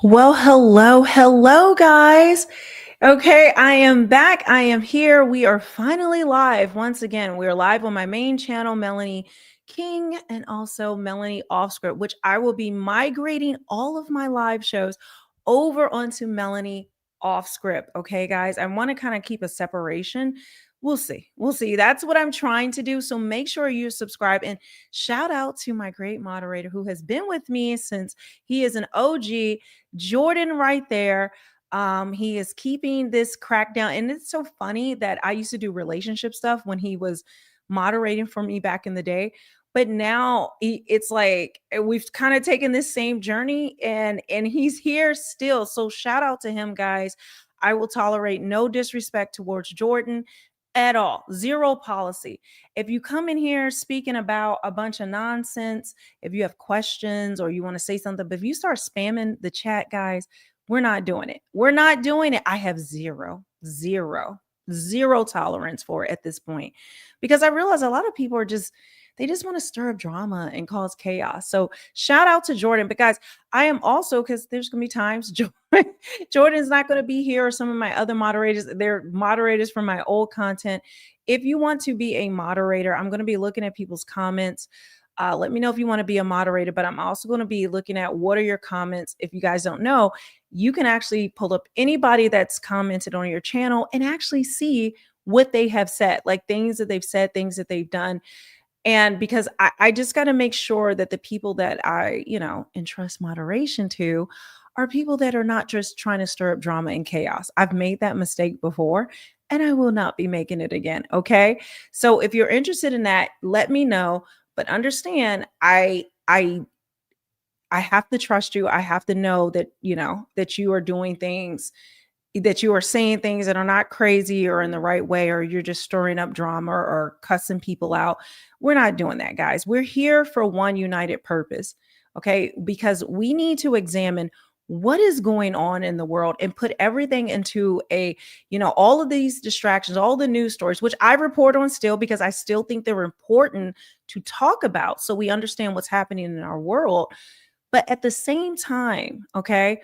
Well, hello, guys. Okay, I am back. I am here. We are finally live once again. We are live on my main channel, Melanie King, and also Melanie Offscript, which I will be migrating all of my live shows over onto Melanie Offscript. Okay, guys, I want to kind of keep a separation. We'll see. We'll see. That's what I'm trying to do. So make sure you subscribe and shout out to my great moderator who has been with me since he is an OG. Jordan right there. He is keeping this crackdown. And it's so funny that I used to do relationship stuff when he was moderating for me back in the day. But now it's like we've kind of taken this same journey and he's here still. So shout out to him, guys. I will tolerate no disrespect towards Jordan at all. Zero policy. If you come in here speaking about a bunch of nonsense, if you have questions or you want to say something, but if you start spamming the chat, guys, we're not doing it. We're not doing it. I have zero tolerance for it at this point because I realize a lot of people are they just want to stir up drama and cause chaos. So shout out to Jordan. But guys, I am also, because there's going to be times Jordan's not going to be here or some of my other moderators. They're moderators from my old content. If you want to be a moderator, I'm going to be looking at people's comments. Let me know if you want to be a moderator, but I'm also going to be looking at what are your comments. If you guys don't know, you can actually pull up anybody that's commented on your channel and actually see what they have said, like things that they've said, things that they've done. And because I just got to make sure that the people that I, entrust moderation to are people that are not just trying to stir up drama and chaos. I've made that mistake before and I will not be making it again. Okay. So if you're interested in that, let me know. But understand, I have to trust you. I have to know that, that you are doing things, that you are saying things that are not crazy or in the right way, or you're just stirring up drama or cussing people out. We're not doing that, guys. We're here for one united purpose. Okay. Because we need to examine what is going on in the world and put everything into all of these distractions, all the news stories, which I report on still because I still think they're important to talk about so we understand what's happening in our world. But at the same time, okay,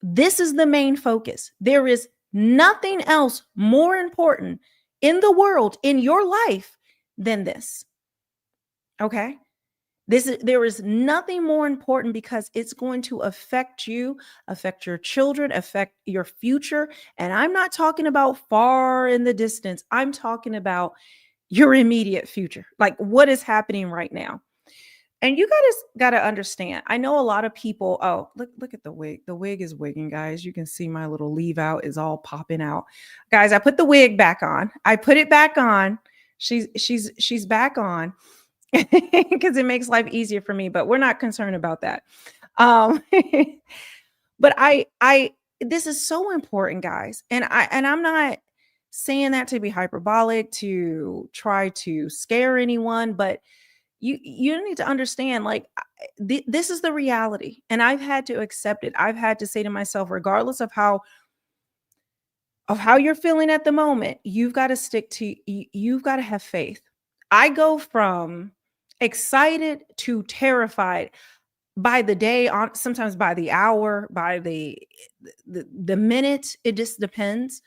this is the main focus. There is nothing else more important in the world, in your life, than this. Okay? There is nothing more important because it's going to affect you, affect your children, affect your future. And I'm not talking about far in the distance. I'm talking about your immediate future, like what is happening right now. And you guys got to understand. I know a lot of people. Oh, look at the wig. The wig is wigging, guys. You can see my little leave out is all popping out. Guys, I put the wig back on. I put it back on. She's back on because it makes life easier for me, but we're not concerned about that. Um but I this is so important, guys. And I'm not saying that to be hyperbolic to try to scare anyone, but you need to understand, like, this is the reality and I've had to accept it. I've had to say to myself, regardless of how you're feeling at the moment, you've got to stick to you've got to have faith. I go from excited to terrified by the day, on sometimes by the hour, by the minute. It just depends.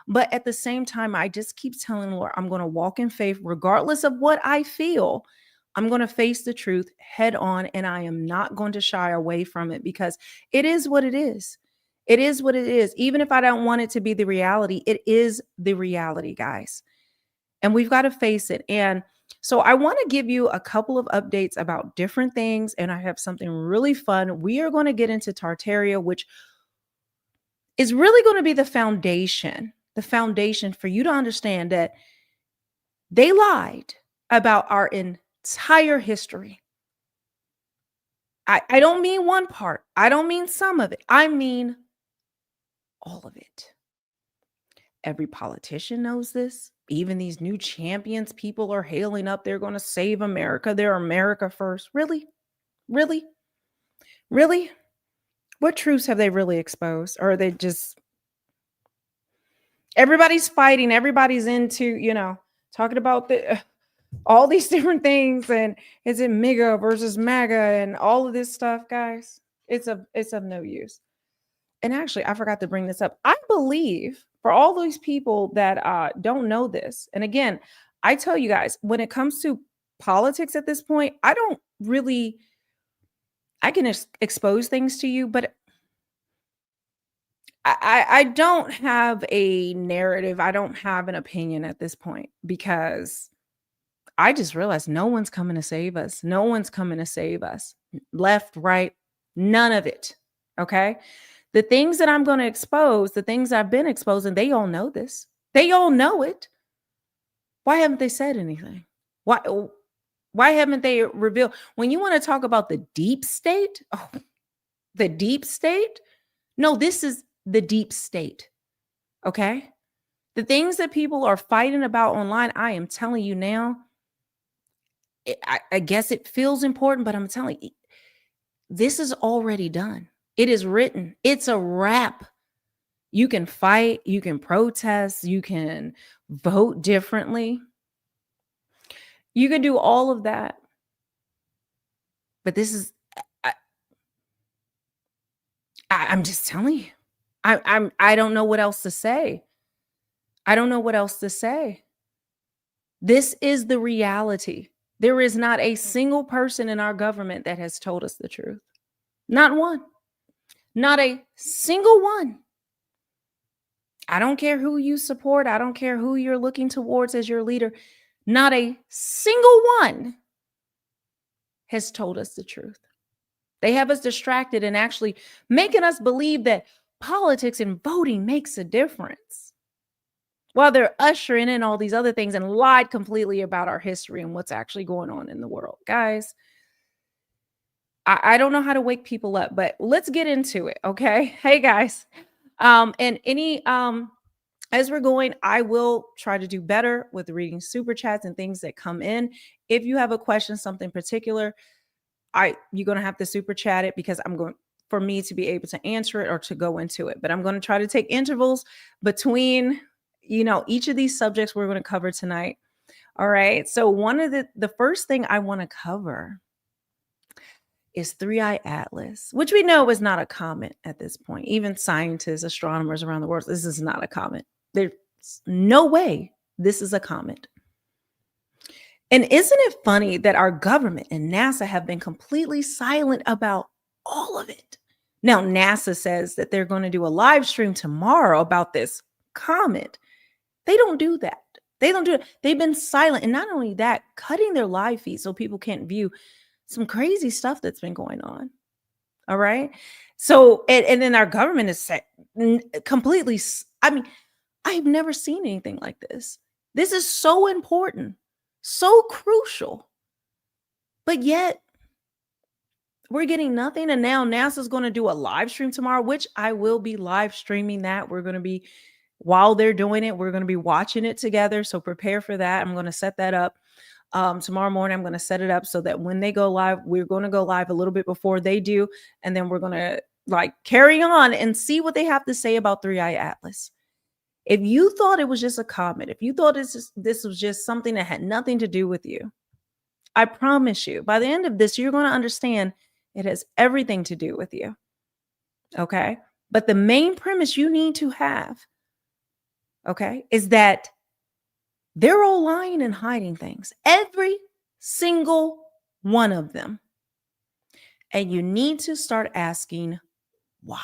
But at the same time, I just keep telling Lord, I'm going to walk in faith regardless of what I feel. I'm going to face the truth head on and I am not going to shy away from it because it is what it is. It is what it is. Even if I don't want it to be the reality, it is the reality, guys. And we've got to face it. And so I want to give you a couple of updates about different things. And I have something really fun. We are going to get into Tartaria, which is really going to be the foundation for you to understand that they lied about our entire history. I don't mean one part. I don't mean some of it. I mean all of it. Every politician knows this. Even these new champions people are hailing up. They're going to save America. They're America first. Really? Really? Really? What truths have they really exposed? Or are they just everybody's fighting, everybody's into, talking about all these different things, and is it MIGA versus MAGA and all of this stuff, guys? It's of no use. and actually, I forgot to bring this up. I believe for all those people that don't know this, and again, I tell you guys, when it comes to politics at this point, I don't really, I can expose things to you, but I don't have a narrative. I don't have an opinion at this point because I just realized no one's coming to save us. No one's coming to save us. Left, right, none of it. Okay. The things that I'm going to expose, the things I've been exposing, they all know this. They all know it. Why haven't they said anything? Why haven't they revealed? When you want to talk about the deep state, oh, the deep state? No, this is the deep state. Okay? The things that people are fighting about online, I am telling you now, I guess it feels important, but I'm telling you, this is already done. It is written. It's a wrap. You can fight, you can protest, you can vote differently. You can do all of that. But this is, I'm just telling you. I don't know what else to say. I don't know what else to say. This is the reality. There is not a single person in our government that has told us the truth. Not one. Not a single one. I don't care who you support. I don't care who you're looking towards as your leader. Not a single one has told us the truth. They have us distracted and actually making us believe that politics and voting makes a difference, while they're ushering in all these other things and lied completely about our history and what's actually going on in the world. Guys, I don't know how to wake people up, but let's get into it, okay? Hey, guys. And as we're going, I will try to do better with reading super chats and things that come in. If you have a question, something particular, you're going to have to super chat it because I'm going for me to be able to answer it or to go into it. But I'm going to try to take intervals between, each of these subjects we're going to cover tonight. All right. So one of the first thing I want to cover is 3IAtlas, which we know is not a comet at this point. Even scientists, astronomers around the world, this is not a comet. There's no way this is a comet. And isn't it funny that our government and NASA have been completely silent about all of it? Now, NASA says that they're going to do a live stream tomorrow about this comet. They don't do that. They don't do it. They've been silent. And not only that, cutting their live feed so people can't view some crazy stuff that's been going on. All right. So, and then our government is completely, I've never seen anything like this. This is so important, so crucial. But yet, we're getting nothing. And now NASA's going to do a live stream tomorrow, which I will be live streaming that. We're going to be, while they're doing it, we're going to be watching it together. So prepare for that. I'm going to set that up. Tomorrow morning, I'm going to set it up so that when they go live, we're going to go live a little bit before they do. And then we're going to carry on and see what they have to say about 3IAtlas. If you thought it was just a comet, if you thought this was just something that had nothing to do with you, I promise you, by the end of this, you're going to understand it has everything to do with you. Okay. But the main premise you need to have, okay, is that they're all lying and hiding things. Every single one of them. And you need to start asking why.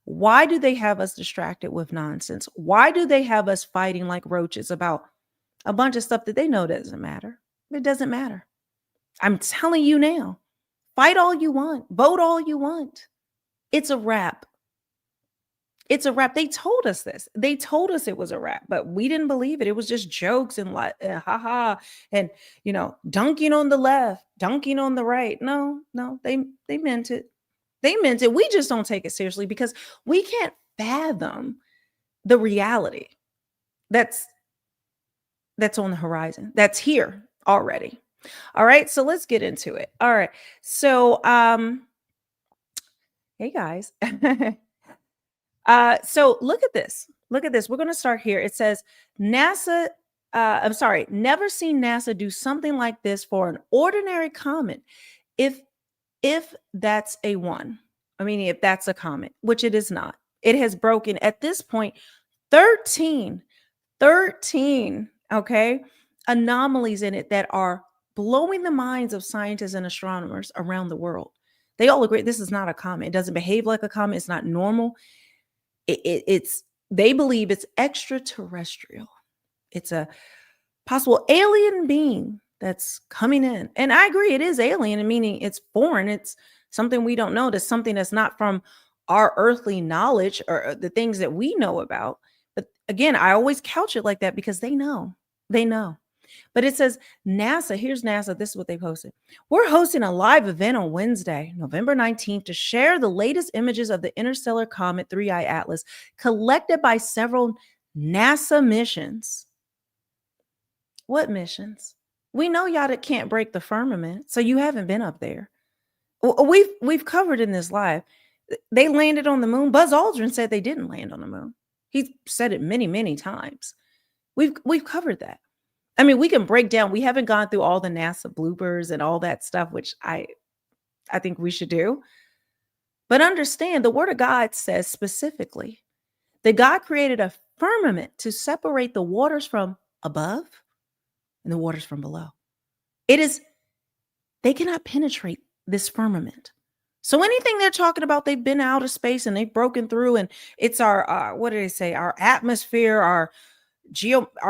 Why do they have us distracted with nonsense? Why do they have us fighting like roaches about a bunch of stuff that they know doesn't matter? It doesn't matter. I'm telling you now, fight all you want, vote all you want. It's a wrap. It's a wrap. They told us this. They told us it was a wrap, but we didn't believe it. It was just jokes and haha, and dunking on the left, dunking on the right. No, they meant it. They meant it. We just don't take it seriously because we can't fathom the reality that's on the horizon. That's here already. All right, so let's get into it. All right, so hey guys. So look at this. Look at this. We're going to start here. It says NASA. I'm sorry. Never seen NASA do something like this for an ordinary comet. If that's a one. I mean, if that's a comet, which it is not. It has broken at this point 13, 13, okay, anomalies in it that are blowing the minds of scientists and astronomers around the world. They all agree this is not a comet. It doesn't behave like a comet. It's not normal. It's they believe it's extraterrestrial. It's a possible alien being that's coming in. And I agree, it is alien, meaning it's foreign. It's something we don't know. That's something that's not from our earthly knowledge or the things that we know about. But again, I always couch it like that because they know. They know. But it says NASA, here's NASA. This is what they posted. We're hosting a live event on Wednesday, November 19th, to share the latest images of the interstellar comet 3IAtlas collected by several NASA missions. What missions? We know y'all that can't break the firmament, so you haven't been up there. We've covered in this live. They landed on the moon. Buzz Aldrin said they didn't land on the moon. He said it many, many times. We've covered that. I mean, we can break down. We haven't gone through all the NASA bloopers and all that stuff, which I think we should do. But understand, the Word of God says specifically that God created a firmament to separate the waters from above and the waters from below. They cannot penetrate this firmament. So anything they're talking about, they've been out of space and they've broken through, and it's our what do they say? Our atmosphere, our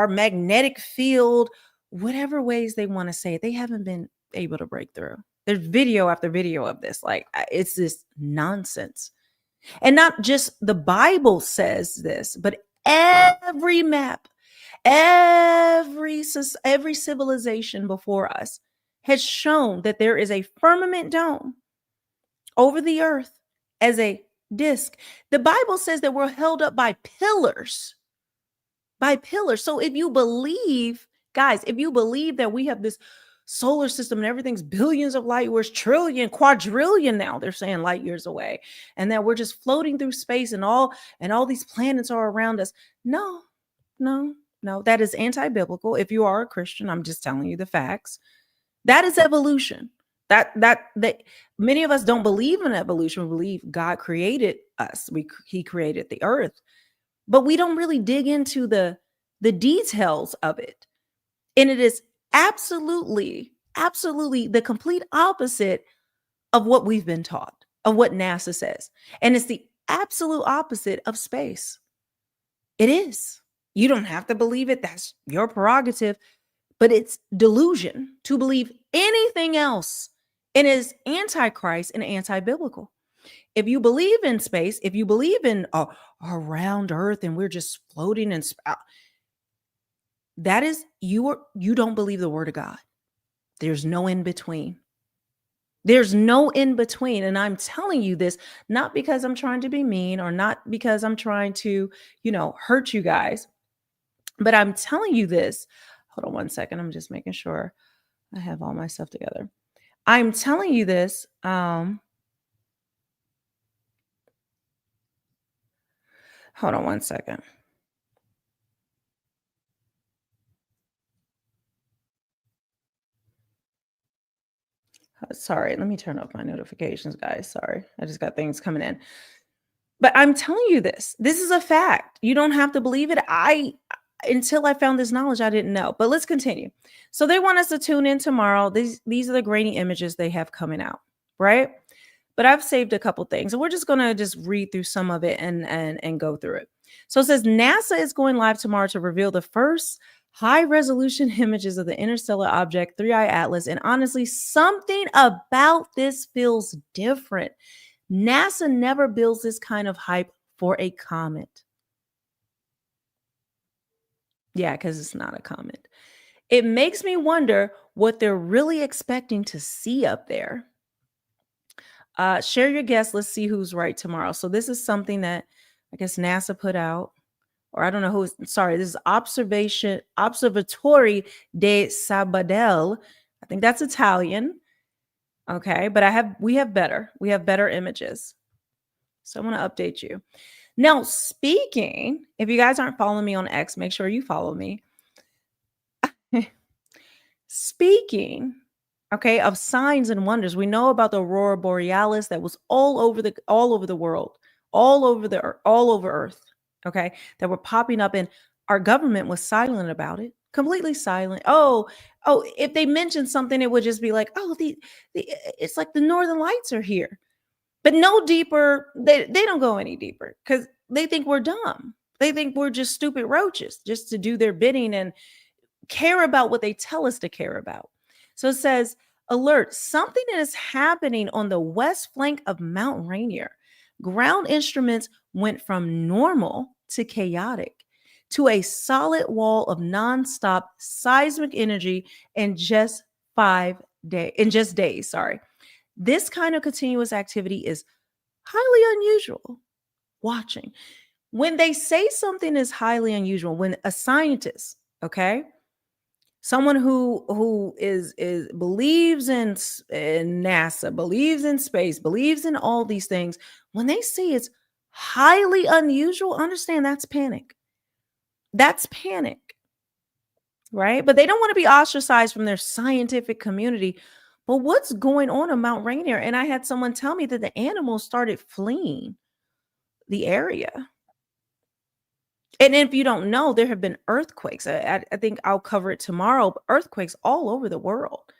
magnetic field, whatever ways they want to say it, they haven't been able to break through. There's video after video of this. Like, it's this nonsense. And not just the Bible says this, but every map, every civilization before us has shown that there is a firmament dome over the earth as a disc. The Bible says that we're held up by pillars. By pillars. So if you believe, guys, if you believe that we have this solar system and everything's billions of light years, trillion, quadrillion now, they're saying light years away, and that we're just floating through space and all these planets are around us. No, that is anti-biblical. If you are a Christian, I'm just telling you the facts. That is evolution. That many of us don't believe in evolution. We believe God created us. He created the earth. But we don't really dig into the details of it. And it is absolutely the complete opposite of what we've been taught, of what NASA says. And it's the absolute opposite of space. It is. You don't have to believe it. That's your prerogative. But it's delusion to believe anything else. It is antichrist and anti-biblical. If you believe in space, if you believe in around Earth and we're just floating in space, that is, you don't believe the Word of God. There's no in between. There's no in between. And I'm telling you this, not because I'm trying to be mean or not because I'm trying to, hurt you guys, but I'm telling you this. Hold on one second. I'm just making sure I have all my stuff together. I'm telling you this. Hold on one second. Sorry, let me turn off my notifications, guys. Sorry, I just got things coming in. But I'm telling you this. This is a fact. You don't have to believe it. Until I found this knowledge, I didn't know. But let's continue. So they want us to tune in tomorrow. These are the grainy images they have coming out, right? But I've saved a couple things, and we're just gonna just read through some of it and go through it. So it says NASA is going live tomorrow to reveal the first high-resolution images of the interstellar object 3IAtlas. And honestly, something about this feels different. NASA never builds this kind of hype for a comet. Yeah, because it's not a comet. It makes me wonder what they're really expecting to see up there. Share your guess. Let's see who's right tomorrow. So this is something that I guess NASA put out. Or I don't know who's, sorry, this is Observatory de Sabadell. I think that's Italian. Okay, but we have better images. So I'm going to update you. Now, speaking, if you guys aren't following me on X, make sure you follow me. Speaking okay, of signs and wonders. We know about the aurora borealis that was all over the world, all over Earth, okay, that were popping up, and our government was silent about it, completely silent. Oh, if they mentioned something, it would just be like, oh, the it's like the northern lights are here. But no deeper, they don't go any deeper because they think we're dumb. They think we're just stupid roaches just to do their bidding and care about what they tell us to care about. So it says, alert, something is happening on the west flank of Mount Rainier. Ground instruments went from normal to chaotic to a solid wall of nonstop seismic energy in just 5 days, in just days, sorry. This kind of continuous activity is highly unusual. Watching. When they say something is highly unusual, when a scientist, okay, someone who is believes in NASA, believes in space, believes in all these things, when they say it's highly unusual, understand that's panic. That's panic, right? But they don't want to be ostracized from their scientific community. But what's going on in Mount Rainier? And I had someone tell me that the animals started fleeing the area. And if you don't know, there have been earthquakes. I think I'll cover it tomorrow. But earthquakes all over the world,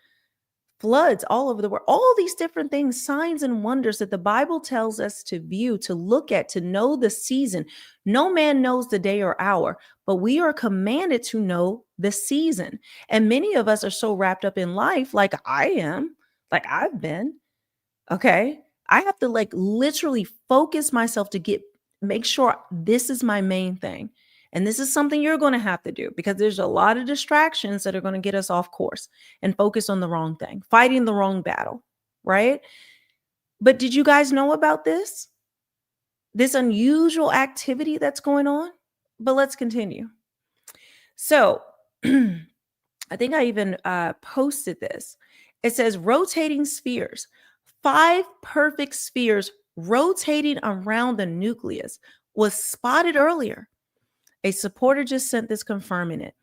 floods all over the world, all these different things, signs and wonders that the Bible tells us to view, to look at, to know the season. No man knows the day or hour, but we are commanded to know the season. And many of us are so wrapped up in life, like I am, like I've been. Okay. I have to like literally focus myself to make sure this is my main thing. And this is something you're going to have to do because there's a lot of distractions that are going to get us off course and focus on the wrong thing, fighting the wrong battle, right? But did you guys know about this? This unusual activity that's going on? But let's continue. So, I think I even posted this. It says rotating spheres, 5 perfect spheres rotating around the nucleus was spotted earlier. A supporter just sent this confirming it.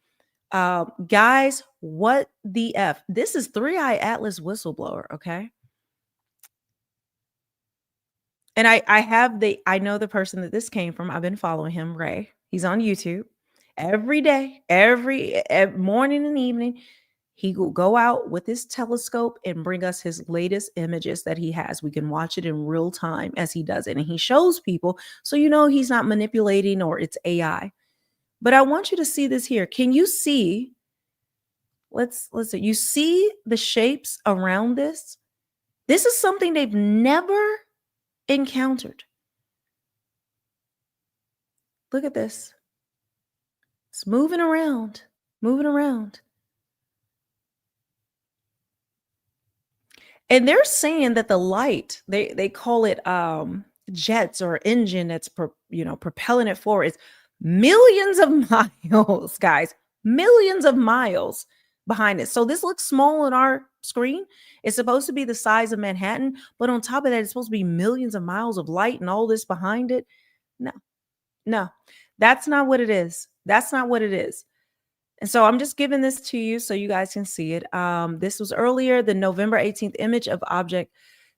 Guys, what the F? This is 3IAtlas whistleblower, okay? And I know the person that this came from. I've been following him, Ray. He's on YouTube every day, every morning and evening. He will go out with his telescope and bring us his latest images that he has. We can watch it in real time as he does it. And he shows people so you know he's not manipulating or it's AI. But I want you to see this here. Can you see? Let's see. You see the shapes around this? This is something they've never encountered. Look at this. It's moving around, moving around. And they're saying that the light, they call it jets or engine that's propelling it forward. It's millions of miles, guys, millions of miles behind it. So this looks small on our screen. It's supposed to be the size of Manhattan, but on top of that, it's supposed to be millions of miles of light and all this behind it. No, no, that's not what it is. That's not what it is. And so I'm just giving this to you so you guys can see it. This was earlier, the November 18th image of object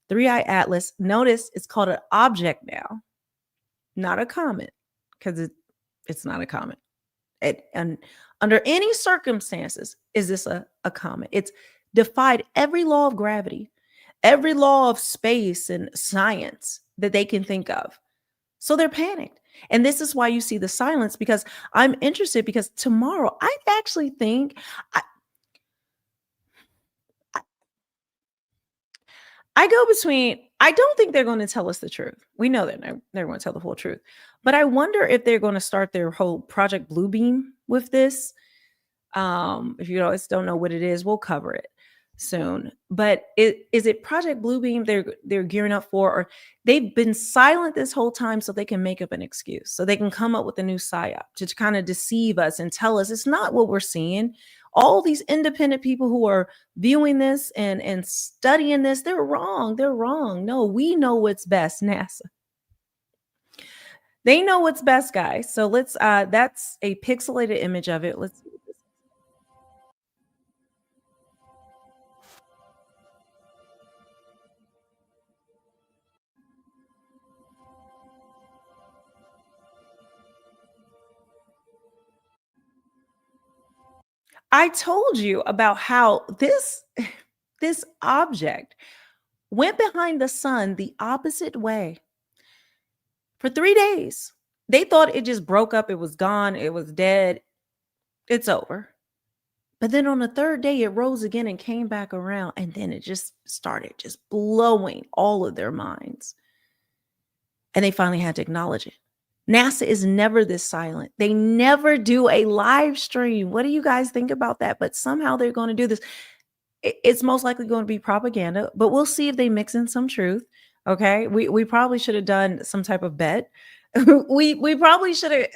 3IAtlas. Notice it's called an object now, not a comet, because it's not a comet. And under any circumstances, is this a comet? It's defied every law of gravity, every law of space and science that they can think of. So they're panicked. And this is why you see the silence, because I'm interested, because tomorrow I actually think I go between, I don't think they're going to tell us the truth. We know that they're going to tell the whole truth. But I wonder if they're going to start their whole Project Bluebeam with this. If you guys don't know what it is, we'll cover it soon. But is it Project Bluebeam they're gearing up for, or they've been silent this whole time so they can make up an excuse, so they can come up with a new psyop to kind of deceive us and tell us it's not what we're seeing. All these independent people who are viewing this and studying this, they're wrong. They're wrong. No, we know what's best, NASA. They know what's best, guys. So let's that's a pixelated image of it. Let's I told you about how this object went behind the sun the opposite way for 3 days. They thought it just broke up, it was gone, it was dead, it's over. But then on the third day, it rose again and came back around, and then it just started just blowing all of their minds. And they finally had to acknowledge it. NASA is never this silent. They never do a live stream. What do you guys think about that? But somehow they're going to do this. It's most likely going to be propaganda, but we'll see if they mix in some truth. Okay. We probably should have done some type of bet. we probably should have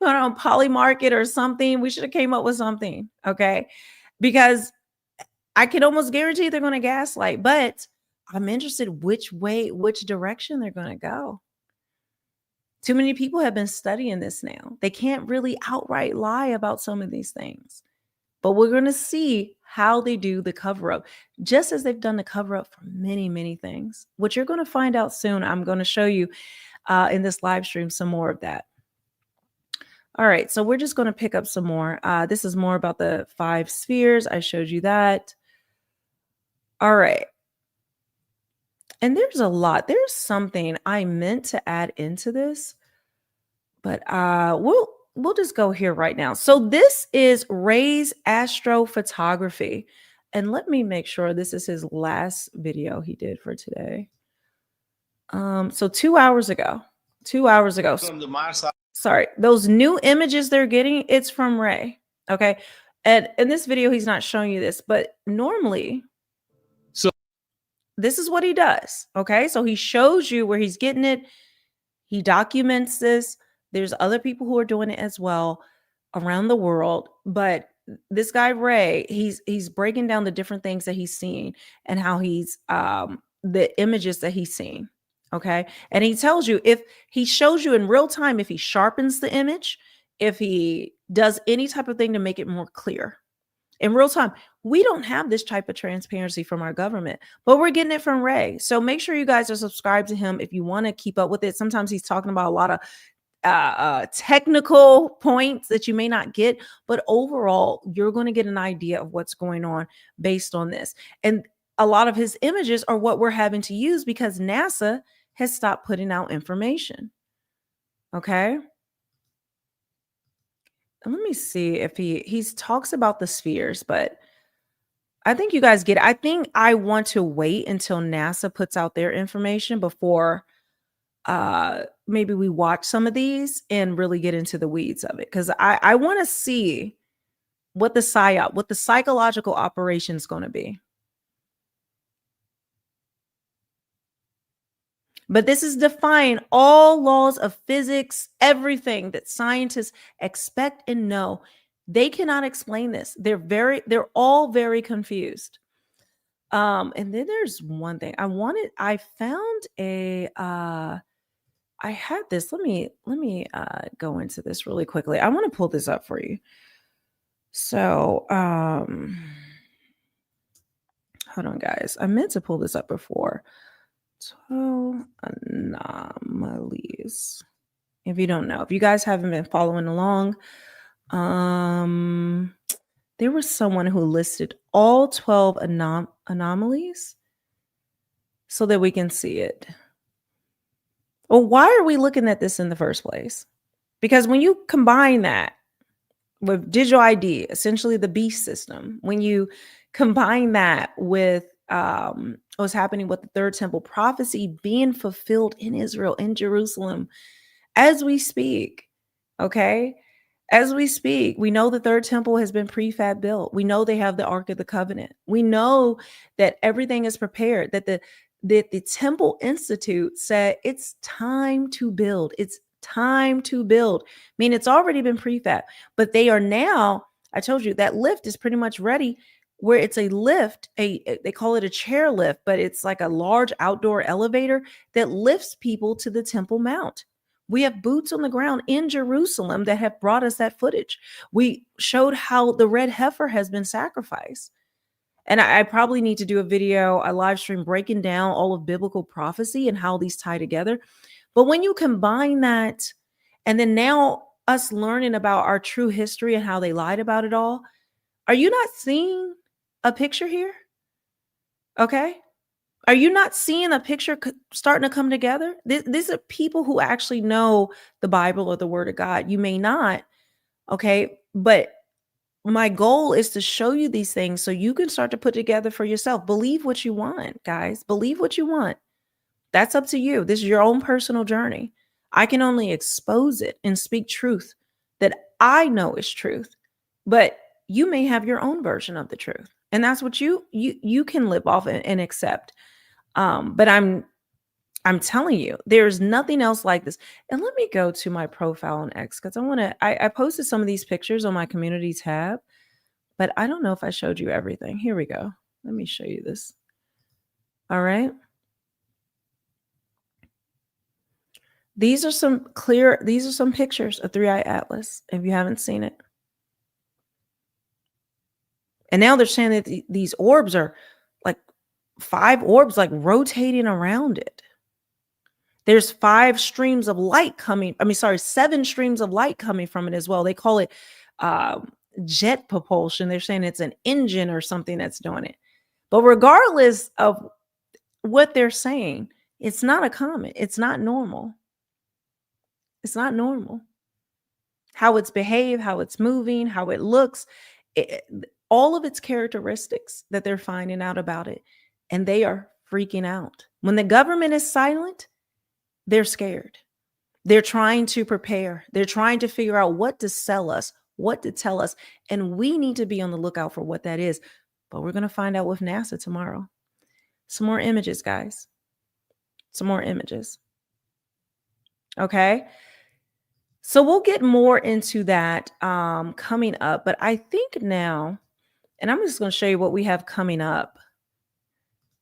gone on Polymarket or something. We should have came up with something. Okay. Because I can almost guarantee they're going to gaslight, but I'm interested which direction they're going to go. Too many people have been studying this now. They can't really outright lie about some of these things. But we're going to see how they do the cover up, just as they've done the cover up for many, many things, which you're going to find out soon. I'm going to show you in this live stream some more of that. All right, so we're just going to pick up some more. This is more about the 5 spheres. I showed you that. All right. And there's a lot. There's something I meant to add into this, but we'll just go here right now. So this is Ray's astrophotography. And let me make sure this is his last video he did for today. So 2 hours ago. Sorry, those new images they're getting, it's from Ray. Okay. And in this video, he's not showing you this, but normally, so this is what he does. Okay. So he shows you where he's getting it. He documents this. There's other people who are doing it as well around the world. But this guy, Ray, he's breaking down the different things that he's seeing and how he's the images that he's seeing. Okay. And he tells you, if he shows you in real time, if he sharpens the image, if he does any type of thing to make it more clear in real time. We don't have this type of transparency from our government, but we're getting it from Ray. So make sure you guys are subscribed to him if you want to keep up with it. Sometimes he's talking about a lot of technical points that you may not get, but overall, you're going to get an idea of what's going on based on this. And a lot of his images are what we're having to use because NASA has stopped putting out information. Okay. And let me see if he talks about the spheres, but I think you guys get it. I think I want to wait until NASA puts out their information before maybe we watch some of these and really get into the weeds of it. Because I want to see what the psyop, what the psychological operation is going to be. But this is defying all laws of physics, everything that scientists expect and know. They cannot explain this. They're all very confused. And then there's one thing I found I had this. Let me go into this really quickly. I want to pull this up for you. So, hold on, guys. I meant to pull this up before. 12 anomalies. If you don't know, if you guys haven't been following along, there was someone who listed all 12 anomalies so that we can see it. Well, why are we looking at this in the first place? Because when you combine that with digital ID, essentially the beast system, when you combine that with what's happening with the third temple prophecy being fulfilled in Israel, in Jerusalem, as we speak, okay? As we speak, we know the third temple has been prefab built. We know they have the Ark of the Covenant. We know that everything is prepared, that the Temple Institute said it's time to build. It's time to build. I mean, it's already been prefab, but they are now, I told you, that lift is pretty much ready, where it's a lift, they call it a chair lift, but it's like a large outdoor elevator that lifts people to the Temple Mount. We have boots on the ground in Jerusalem that have brought us that footage. We showed how the red heifer has been sacrificed. And I probably need to do a video, a live stream breaking down all of biblical prophecy and how these tie together. But when you combine that, and then now us learning about our true history and how they lied about it all, Are you not seeing a picture here? Okay. Are you not seeing a picture starting to come together? These are people who actually know the Bible or the Word of God. You may not, okay? But my goal is to show you these things so you can start to put together for yourself. Believe what you want, guys. Believe what you want. That's up to you. This is your own personal journey. I can only expose it and speak truth that I know is truth. But you may have your own version of the truth. And that's what you can live off and accept. But I'm telling you, there's nothing else like this. And let me go to my profile on X because I posted some of these pictures on my community tab, but I don't know if I showed you everything. Here we go. Let me show you this. All right. These are some pictures of 3i Atlas if you haven't seen it. And now they're saying that these orbs are like 5 orbs like rotating around it. There's 5 streams of light coming. I mean, sorry, 7 streams of light coming from it as well. They call it jet propulsion. They're saying it's an engine or something that's doing it. But regardless of what they're saying, it's not a comet. It's not normal. It's not normal. How it's behaved, how it's moving, how it looks, all of its characteristics that they're finding out about it. And they are freaking out. When the government is silent, they're scared. They're trying to prepare. They're trying to figure out what to sell us, what to tell us. And we need to be on the lookout for what that is. But we're going to find out with NASA tomorrow. Some more images, guys. Some more images. Okay. So we'll get more into that coming up. But I think now, and I'm just going to show you what we have coming up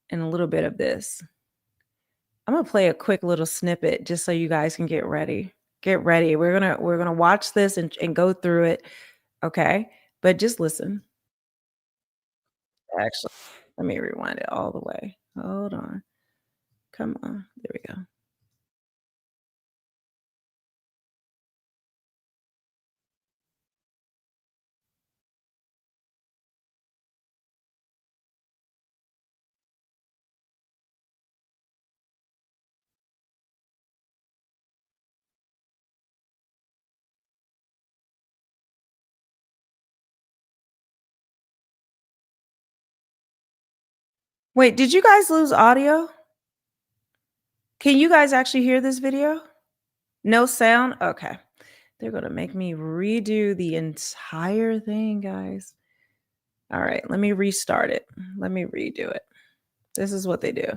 in a little bit of this. I'm going to play a quick little snippet just so you guys can get ready. Get ready. We're gonna watch this and go through it. Okay. But just listen. Actually, let me rewind it all the way. Hold on. Come on. There we go. Wait, did you guys lose audio? Can you guys actually hear this video? No sound? Okay. They're going to make me redo the entire thing, guys. All right, let me restart it. Let me redo it. This is what they do.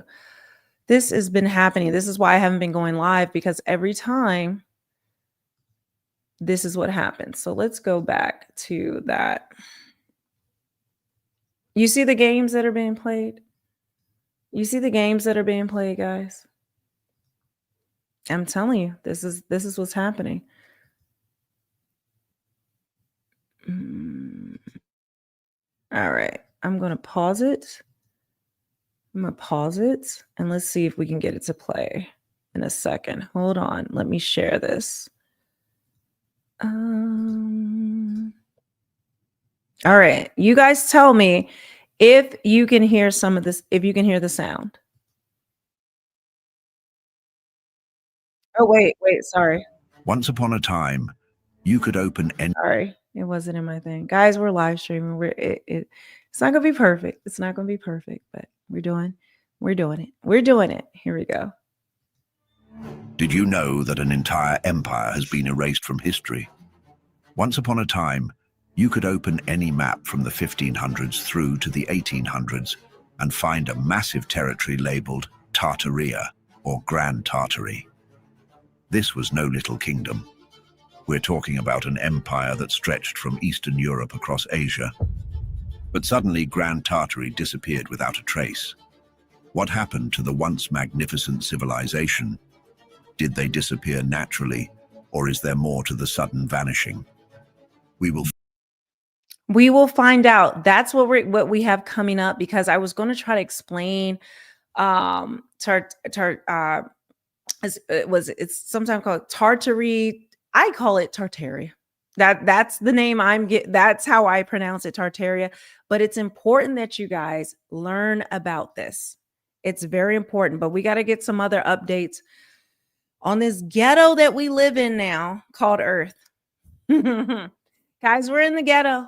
This has been happening. This is why I haven't been going live, because every time this is what happens. So let's go back to that. You see the games that are being played? You see the games that are being played, guys? I'm telling you, this is what's happening. All right, I'm going to pause it. I'm going to pause it and let's see if we can get it to play in a second. Hold on. Let me share this. All right. You guys tell me if you can hear some of this, if you can hear the sound. Oh, wait. Sorry. Once upon a time, you could open any. Sorry. It wasn't in my thing. Guys, we're live streaming. It's not going to be perfect. It's not going to be perfect, but we're doing it. We're doing it. Here we go. Did you know that an entire empire has been erased from history? Once upon a time, you could open any map from the 1500s through to the 1800s and find a massive territory labeled Tartaria or Grand Tartary. This was no little kingdom. We're talking about an empire that stretched from Eastern Europe across Asia. But suddenly Grand Tartary disappeared without a trace. What happened to the once magnificent civilization? Did they disappear naturally, or is there more to the sudden vanishing? We will find out. That's what we have coming up, because I was going to try to explain it's sometimes called Tartary. I call it Tartaria. That's the name that's how I pronounce it, Tartaria. But it's important that you guys learn about this. It's very important, but we got to get some other updates on this ghetto that we live in now called Earth. Guys, we're in the ghetto.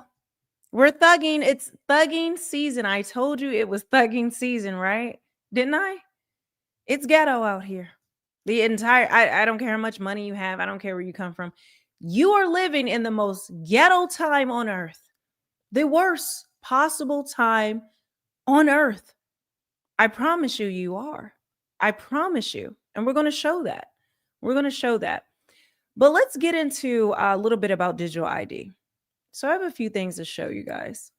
We're thugging. It's thugging season. I told you it was thugging season, right? Didn't I? It's ghetto out here. The entire I don't care how much money you have. I don't care where you come from. You are living in the most ghetto time on earth. The worst possible time on earth. I promise you are. I promise you. And we're going to show that. We're going to show that. But let's get into a little bit about digital ID. So I have a few things to show you guys.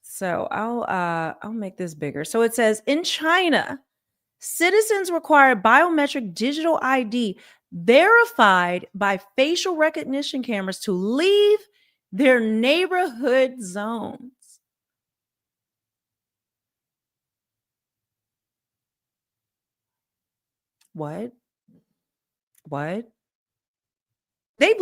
So I'll make this bigger. So it says in China, citizens require biometric digital ID verified by facial recognition cameras to leave their neighborhood zones. What? What? They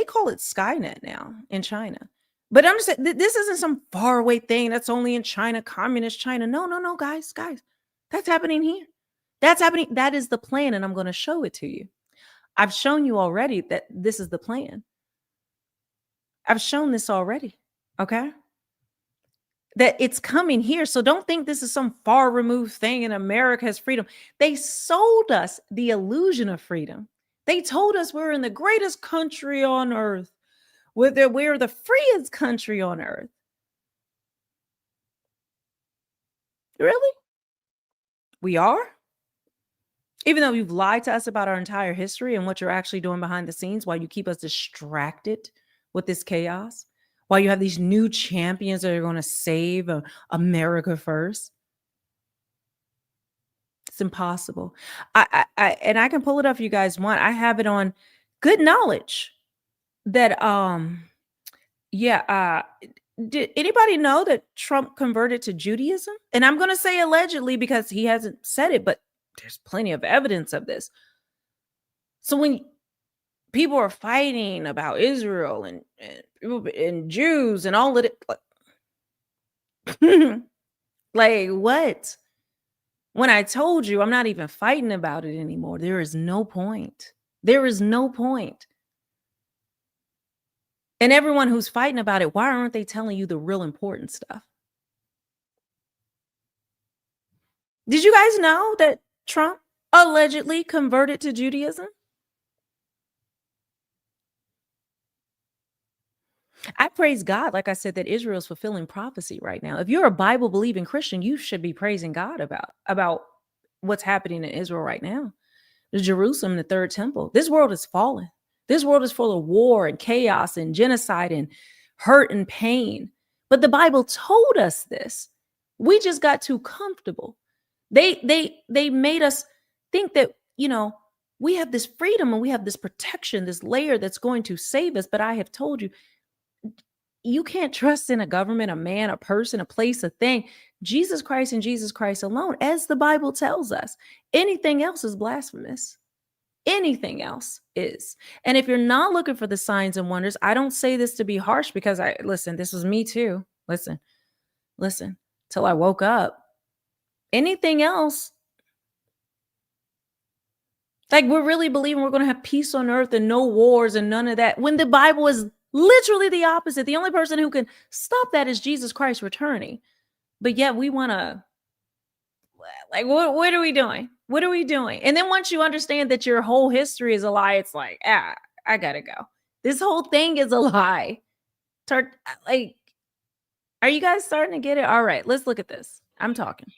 call it Skynet now in China. But I'm just saying, this isn't some faraway thing that's only in China, communist China. No, no, no, guys. That's happening here. That's happening. That is the plan, and I'm going to show it to you. I've shown you already that this is the plan. I've shown this already. Okay. That it's coming here. So don't think this is some far removed thing and America has freedom. They sold us the illusion of freedom. They told us we're in the greatest country on earth. We're the freest country on earth. Really? We are? Even though you've lied to us about our entire history and what you're actually doing behind the scenes while you keep us distracted with this chaos, while you have these new champions that are going to save America first. It's impossible. And I can pull it up if you guys want. I have it on good knowledge that yeah, did anybody know that Trump converted to Judaism? And I'm going to say allegedly because he hasn't said it, but there's plenty of evidence of this. So when people are fighting about Israel and Jews and all of it, like what? When I told you I'm not even fighting about it anymore, there is no point. There is no point. And everyone who's fighting about it, why aren't they telling you the real important stuff? Did you guys know that Trump allegedly converted to Judaism? I praise God, like I said, that Israel is fulfilling prophecy right now. If you're a Bible believing Christian, you should be praising God about what's happening in Israel right now. Jerusalem, the third temple. This world is fallen. This world is full of war and chaos and genocide and hurt and pain. But the Bible told us this. We just got too comfortable. They made us think that, we have this freedom and we have this protection, this layer that's going to save us. But I have told you, you can't trust in a government, a man, a person, a place, a thing. Jesus Christ and Jesus Christ alone, as the Bible tells us. Anything else is blasphemous. Anything else is. And if you're not looking for the signs and wonders, I don't say this to be harsh because listen, this was me too. Listen, till I woke up. Anything else, like we're really believing we're going to have peace on earth and no wars and none of that, when the Bible is literally the opposite. The only person who can stop that is Jesus Christ returning. But yet we want to, like, what are we doing? What are we doing? And then once you understand that your whole history is a lie, it's like, I gotta go. This whole thing is a lie. Like, are you guys starting to get it? All right, let's look at this. I'm talking.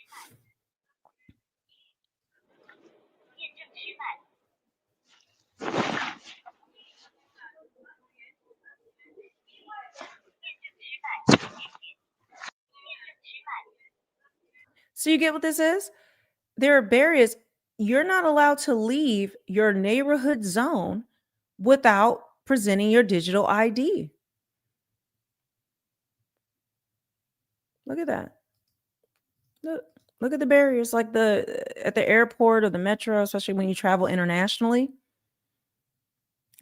So you get what this is? There are barriers. You're not allowed to leave your neighborhood zone without presenting your digital ID. Look at that. Look at the barriers, like at the airport or the metro, especially when you travel internationally.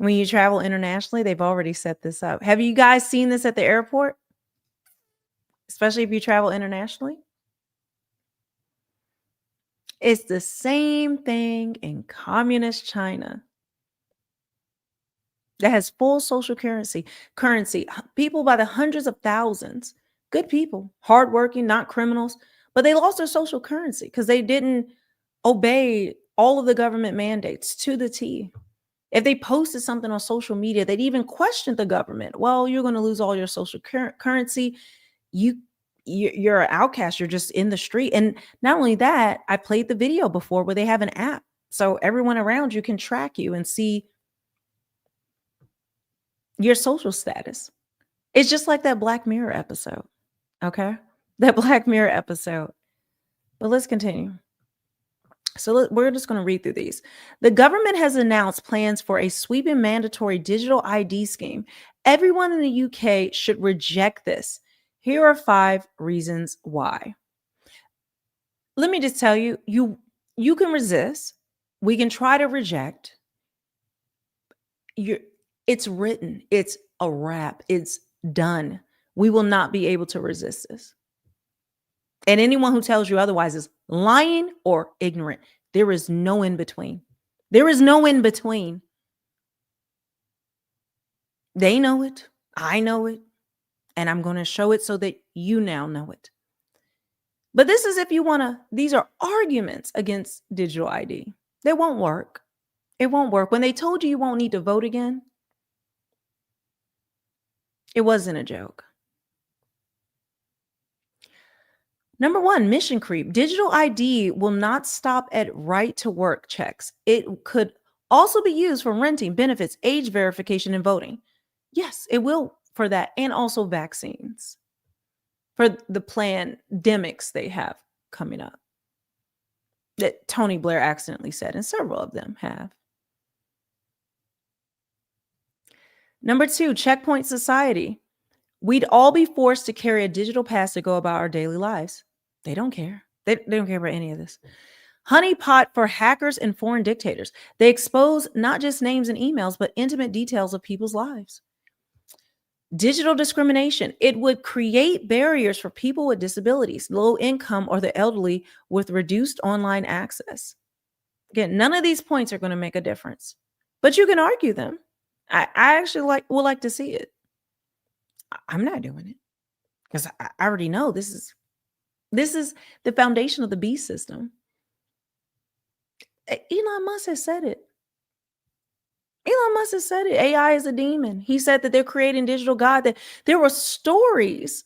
When you travel internationally, they've already set this up. Have you guys seen this at the airport? Especially if you travel internationally? It's the same thing in communist China that has full social currency, people by the hundreds of thousands, good people, hardworking, not criminals, but they lost their social currency because they didn't obey all of the government mandates to the T. If they posted something on social media, they'd even question the government. Well, you're going to lose all your social currency. You, you're an outcast. You're just in the street. And not only that, I played the video before where they have an app, so everyone around you can track you and see your social status. It's just like that Black Mirror episode. Okay, that Black Mirror episode. But let's continue. So we're just going to read through these. The government has announced plans for a sweeping mandatory digital ID scheme. Everyone in the UK should reject this. Here are 5 reasons why. Let me just tell you, you can resist. We can try to reject. It's written. It's a wrap. It's done. We will not be able to resist this. And anyone who tells you otherwise is lying or ignorant. There is no in between. There is no in between. They know it. I know it. And I'm going to show it so that you now know it. But this is if you want to, these are arguments against digital ID. They won't work. It won't work. When they told you you won't need to vote again, it wasn't a joke. Number 1, mission creep. Digital ID will not stop at right to work checks. It could also be used for renting, benefits, age verification, and voting. Yes, it will for that. And also vaccines for the pandemics they have coming up that Tony Blair accidentally said, and several of them have. Number 2, checkpoint society. We'd all be forced to carry a digital pass to go about our daily lives. They don't care. They don't care about any of this. Honeypot for hackers and foreign dictators. They expose not just names and emails, but intimate details of people's lives. Digital discrimination. It would create barriers for people with disabilities, low income, or the elderly with reduced online access. Again, none of these points are going to make a difference, but you can argue them. I actually would like to see it. I'm not doing it because I already know this is the foundation of the beast system. Elon Musk has said it. Elon Musk has said it. AI is a demon. He said that they're creating digital God, that there were stories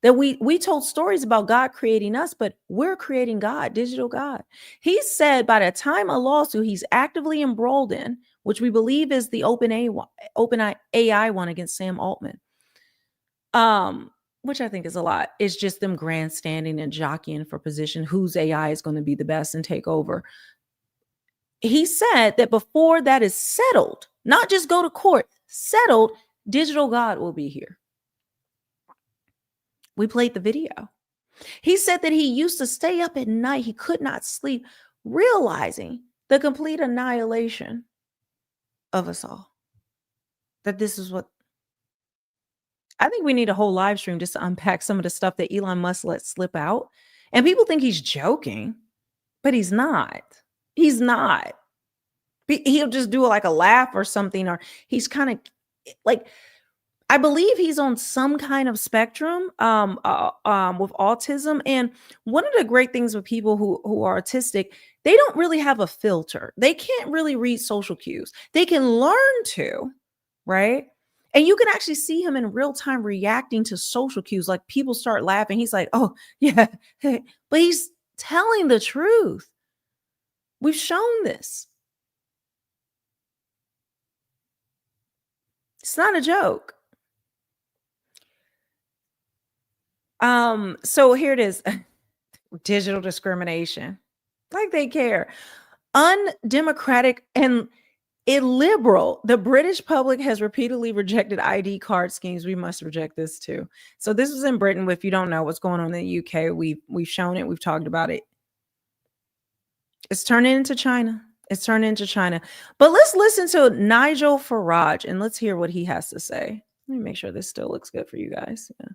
that we told stories about God creating us, but we're creating God, digital God. He said by the time a lawsuit he's actively embroiled in, which we believe is the open AI one against Sam Altman, which I think is a lot. It's just them grandstanding and jockeying for position, whose AI is going to be the best and take over. He said that before that is settled, not just go to court, settled, digital God will be here. We played the video. He said that he used to stay up at night. He could not sleep, realizing the complete annihilation of us all. That this is what I think we need a whole live stream just to unpack some of the stuff that Elon Musk let slip out. And people think he's joking, but he's not. He's not. He'll just do like a laugh or something, or he's kind of like, I believe he's on some kind of spectrum with autism. And one of the great things with people who are autistic, they don't really have a filter. They can't really read social cues. They can learn to, right? And you can actually see him in real time reacting to social cues. Like people start laughing. He's like, oh, yeah. But he's telling the truth. We've shown this. It's not a joke. So here it is. Digital discrimination. Like they care. Undemocratic and illiberal. The British public has repeatedly rejected ID card schemes. We must reject this too. So this was in Britain. If you don't know what's going on in the UK, we've shown it. We've talked about it. It's turning into China. It's turned into China. But let's listen to Nigel Farage and let's hear what he has to say. Let me make sure this still looks good for you guys. Yeah.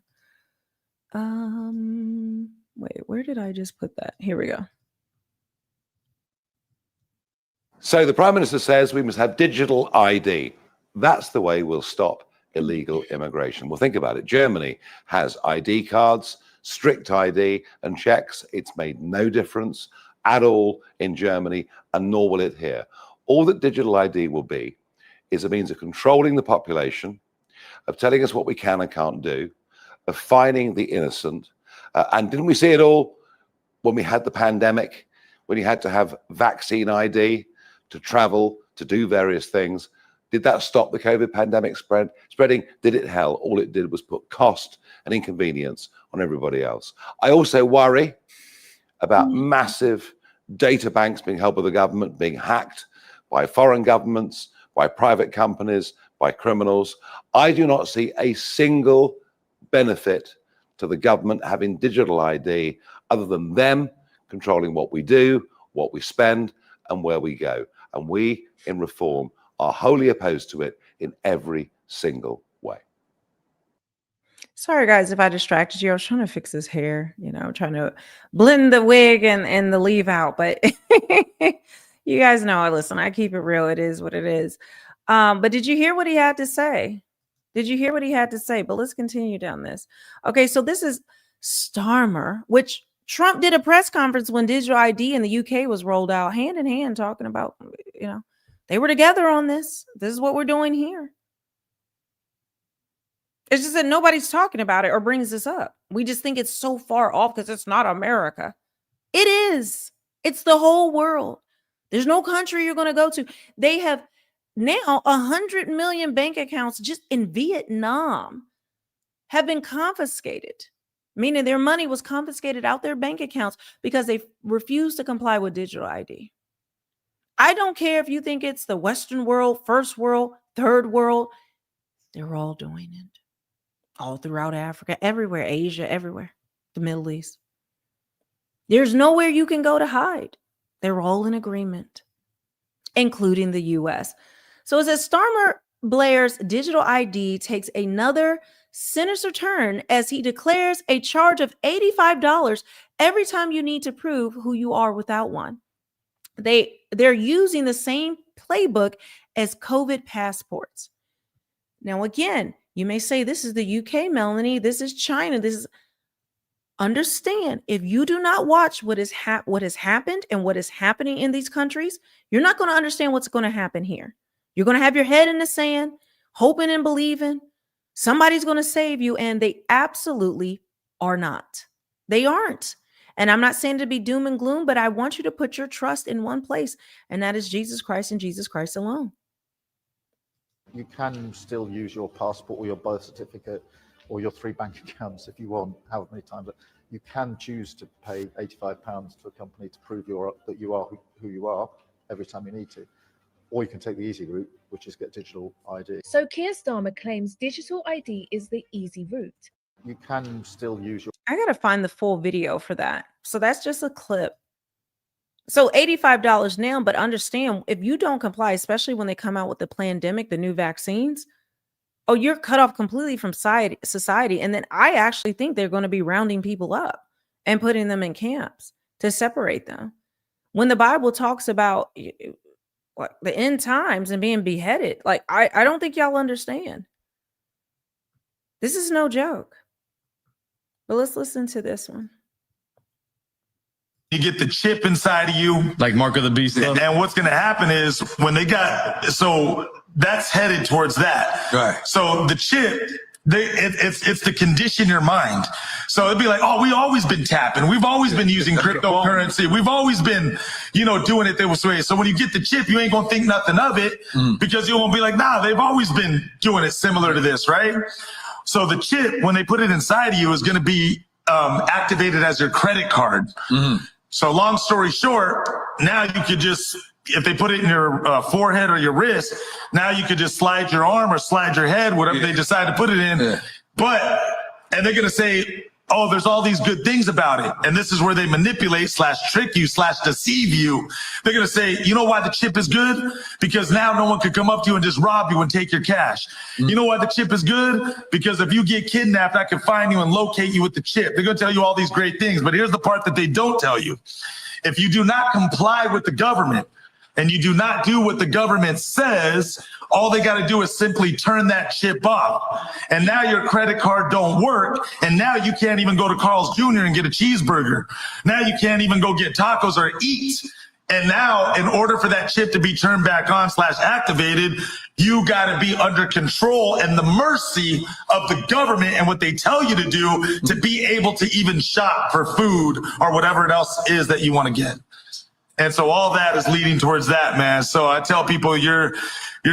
Wait, where did I just put that? Here we go. So the Prime Minister says we must have digital ID. That's the way we'll stop illegal immigration. Well, think about it. Germany has ID cards, strict ID and checks. It's made no difference at all in Germany, and nor will it here. All that digital ID will be is a means of controlling the population, of telling us what we can and can't do, of fining the innocent. And didn't we see it all when we had the pandemic, when you had to have vaccine ID to travel, to do various things? Did that stop the COVID pandemic spreading? Did it hell? All it did was put cost and inconvenience on everybody else. I also worry about massive data banks being held by the government, being hacked by foreign governments, by private companies, by criminals. I do not see a single benefit to the government having digital ID other than them controlling what we do, what we spend, and where we go. And we in Reform are wholly opposed to it in every single way. Sorry, guys, if I distracted you. I was trying to fix his hair, trying to blend the wig and the leave out. But you guys know, listen, I keep it real. It is what it is. But did you hear what he had to say? Did you hear what he had to say? But let's continue down this. Okay, so this is Starmer, which Trump did a press conference when digital ID in the UK was rolled out, hand in hand, talking about, they were together on this. This is what we're doing here. It's just that nobody's talking about it or brings this up. We just think it's so far off because it's not America. It is. It's the whole world. There's no country you're going to go to. They have now 100 million bank accounts just in Vietnam have been confiscated, meaning their money was confiscated out their bank accounts because they refused to comply with digital ID. I don't care if you think it's the Western world, first world, third world. They're all doing it. All throughout Africa, everywhere, Asia, everywhere, the Middle East. There's nowhere you can go to hide. They're all in agreement, including the U.S. So it says Starmer Blair's digital ID takes another sinister turn as he declares a charge of $85 every time you need to prove who you are without one. They're using the same playbook as COVID passports. Now, again, you may say, this is the UK, Melanie. This is China. Understand, if you do not watch what has happened and what is happening in these countries, you're not going to understand what's going to happen here. You're going to have your head in the sand, hoping and believing somebody's going to save you, and they absolutely are not. They aren't. And I'm not saying to be doom and gloom, but I want you to put your trust in one place, and that is Jesus Christ and Jesus Christ alone. You can still use your passport or your birth certificate or your 3 bank accounts if you want, however many times. But you can choose to pay £85 to a company to prove that you are who you are every time you need to. Or you can take the easy route, which is get digital ID. So Keir Starmer claims digital ID is the easy route. You can still use your... I got to find the full video for that. So that's just a clip. So $85 now, but understand, if you don't comply, especially when they come out with the pandemic, the new vaccines, you're cut off completely from society. And then I actually think they're going to be rounding people up and putting them in camps to separate them. When the Bible talks about the end times and being beheaded, I don't think y'all understand. This is no joke. But let's listen to this one. You get the chip inside of you, like Mark of the Beast. And what's going to happen is when so that's headed towards that. Right. So the chip, it's to condition your mind. So it'd be like, we've always been tapping. We've always been using cryptocurrency. We've always been, doing it this way. So when you get the chip, you ain't going to think nothing of it because you won't be like, nah, they've always been doing it similar to this, right? So the chip, when they put it inside of you, is going to be activated as your credit card. Mm-hmm. So long story short, now you could just, if they put it in your forehead or your wrist, now you could just slide your arm or slide your head, whatever they decide to put it in. Yeah. And they're going to say, oh, there's all these good things about it. And this is where they manipulate / trick / deceive you. They're going to say, you know why the chip is good? Because now no one could come up to you and just rob you and take your cash. You know why the chip is good? Because if you get kidnapped, I can find you and locate you with the chip. They're going to tell you all these great things. But here's the part that they don't tell you. If you do not comply with the government, and you do not do what the government says, all they got to do is simply turn that chip off. And now your credit card don't work. And now you can't even go to Carl's Jr. and get a cheeseburger. Now you can't even go get tacos or eat. And now in order for that chip to be turned back on / activated, you got to be under control and the mercy of the government and what they tell you to do to be able to even shop for food or whatever else is that you want to get. And so all that is leading towards that, man. So I tell people you're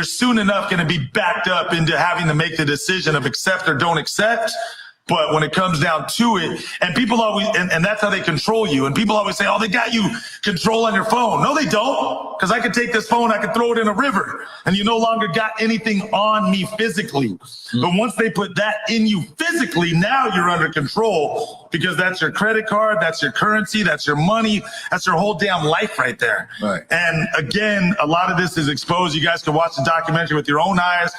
soon enough going to be backed up into having to make the decision of accept or don't accept. But when it comes down to it, and people always, and that's how they control you. And people always say, oh, they got you control on your phone. No, they don't. Because I could take this phone, I could throw it in a river, and you no longer got anything on me physically. But once they put that in you physically, now you're under control, because that's your credit card, that's your currency, that's your money, that's your whole damn life right there. Right. And again, a lot of this is exposed. You guys can watch the documentary with your own eyes.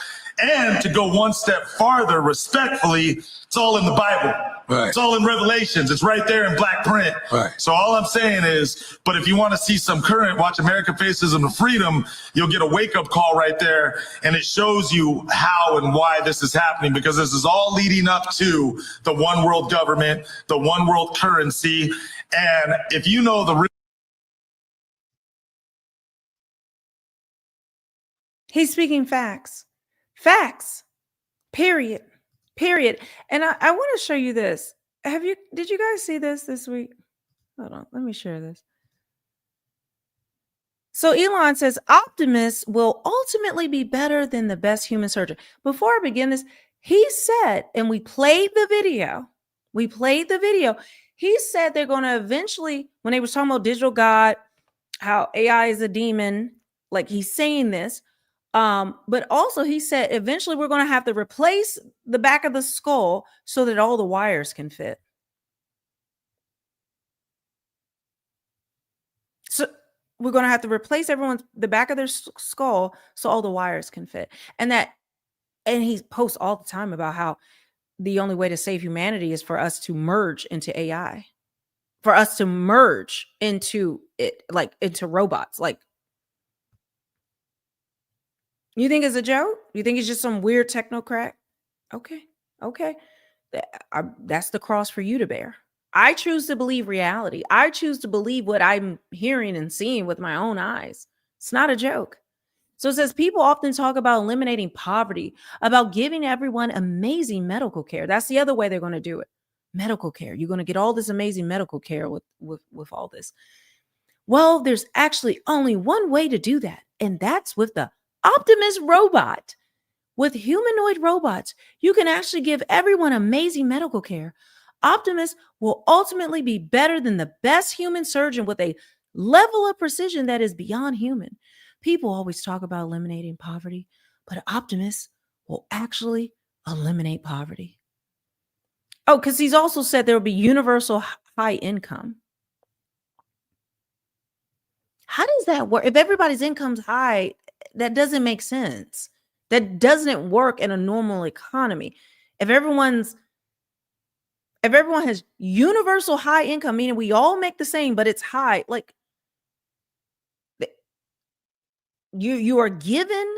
And to go one step farther, respectfully, it's all in the Bible. Right. It's all in Revelations. It's right there in black print. Right. So all I'm saying is, but if you want to see some current, watch America Faces of Freedom. You'll get a wake-up call right there, and it shows you how and why this is happening, because this is all leading up to the one world government, the one world currency. And if you know the He's speaking facts. Facts. Period. And I want to show you this. Did you guys see this week? Hold on, let me share this. So Elon says Optimus will ultimately be better than the best human surgeon. Before I begin this, he said, and we played the video. He said they're going to eventually, when they was talking about digital God, how AI is a demon, like he's saying this. But also he said eventually we're going to have to replace the back of the skull so that all the wires can fit. So we're going to have to replace the back of their skull so all the wires can fit. And he posts all the time about how the only way to save humanity is for us to merge into AI, for us to merge into it, like into robots. Like, you think it's a joke? You think it's just some weird technocrat? Okay. That's the cross for you to bear. I choose to believe reality. I choose to believe what I'm hearing and seeing with my own eyes. It's not a joke. So it says people often talk about eliminating poverty, about giving everyone amazing medical care. That's the other way they're going to do it. Medical care. You're going to get all this amazing medical care with all this. Well, there's actually only one way to do that, and that's with the Optimus robot. With humanoid robots, you can actually give everyone amazing medical care. Optimus will ultimately be better than the best human surgeon with a level of precision that is beyond human. People always talk about eliminating poverty, but Optimus will actually eliminate poverty. Oh, because he's also said there will be universal high income. How does that work? If everybody's income's high, that doesn't make sense. That doesn't work in a normal economy. If everyone has universal high income, meaning we all make the same, but it's high, like you are given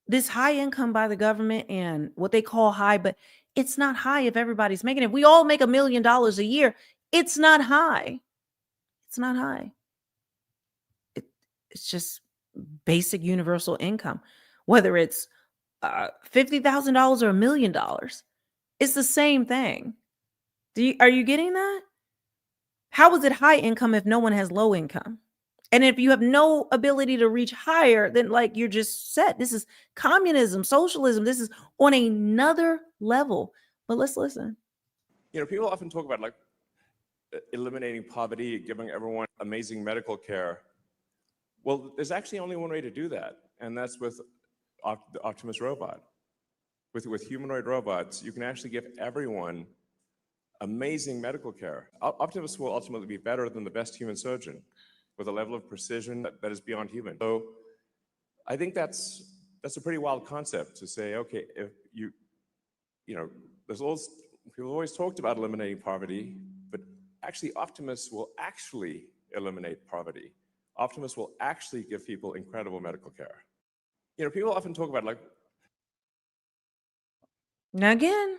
this high income by the government and what they call high, but it's not high if everybody's making it. If we all make $1 million a year, it's not high. It's not high. It's just basic universal income, whether it's $50,000 or $1 million. It's the same thing. Are you getting that? How is it high income if no one has low income? And if you have no ability to reach higher, then like you're just set. This is communism, socialism. This is on another level. But let's listen. People often talk about like eliminating poverty, giving everyone amazing medical care. Well, there's actually only one way to do that, and that's with the Optimus robot. With humanoid robots, you can actually give everyone amazing medical care. Optimists will ultimately be better than the best human surgeon with a level of precision that is beyond human. So I think that's a pretty wild concept to say, okay, if you know, people always talked about eliminating poverty, but actually optimists will actually eliminate poverty. Optimists will actually give people incredible medical care. You know, people often talk about like, Now again,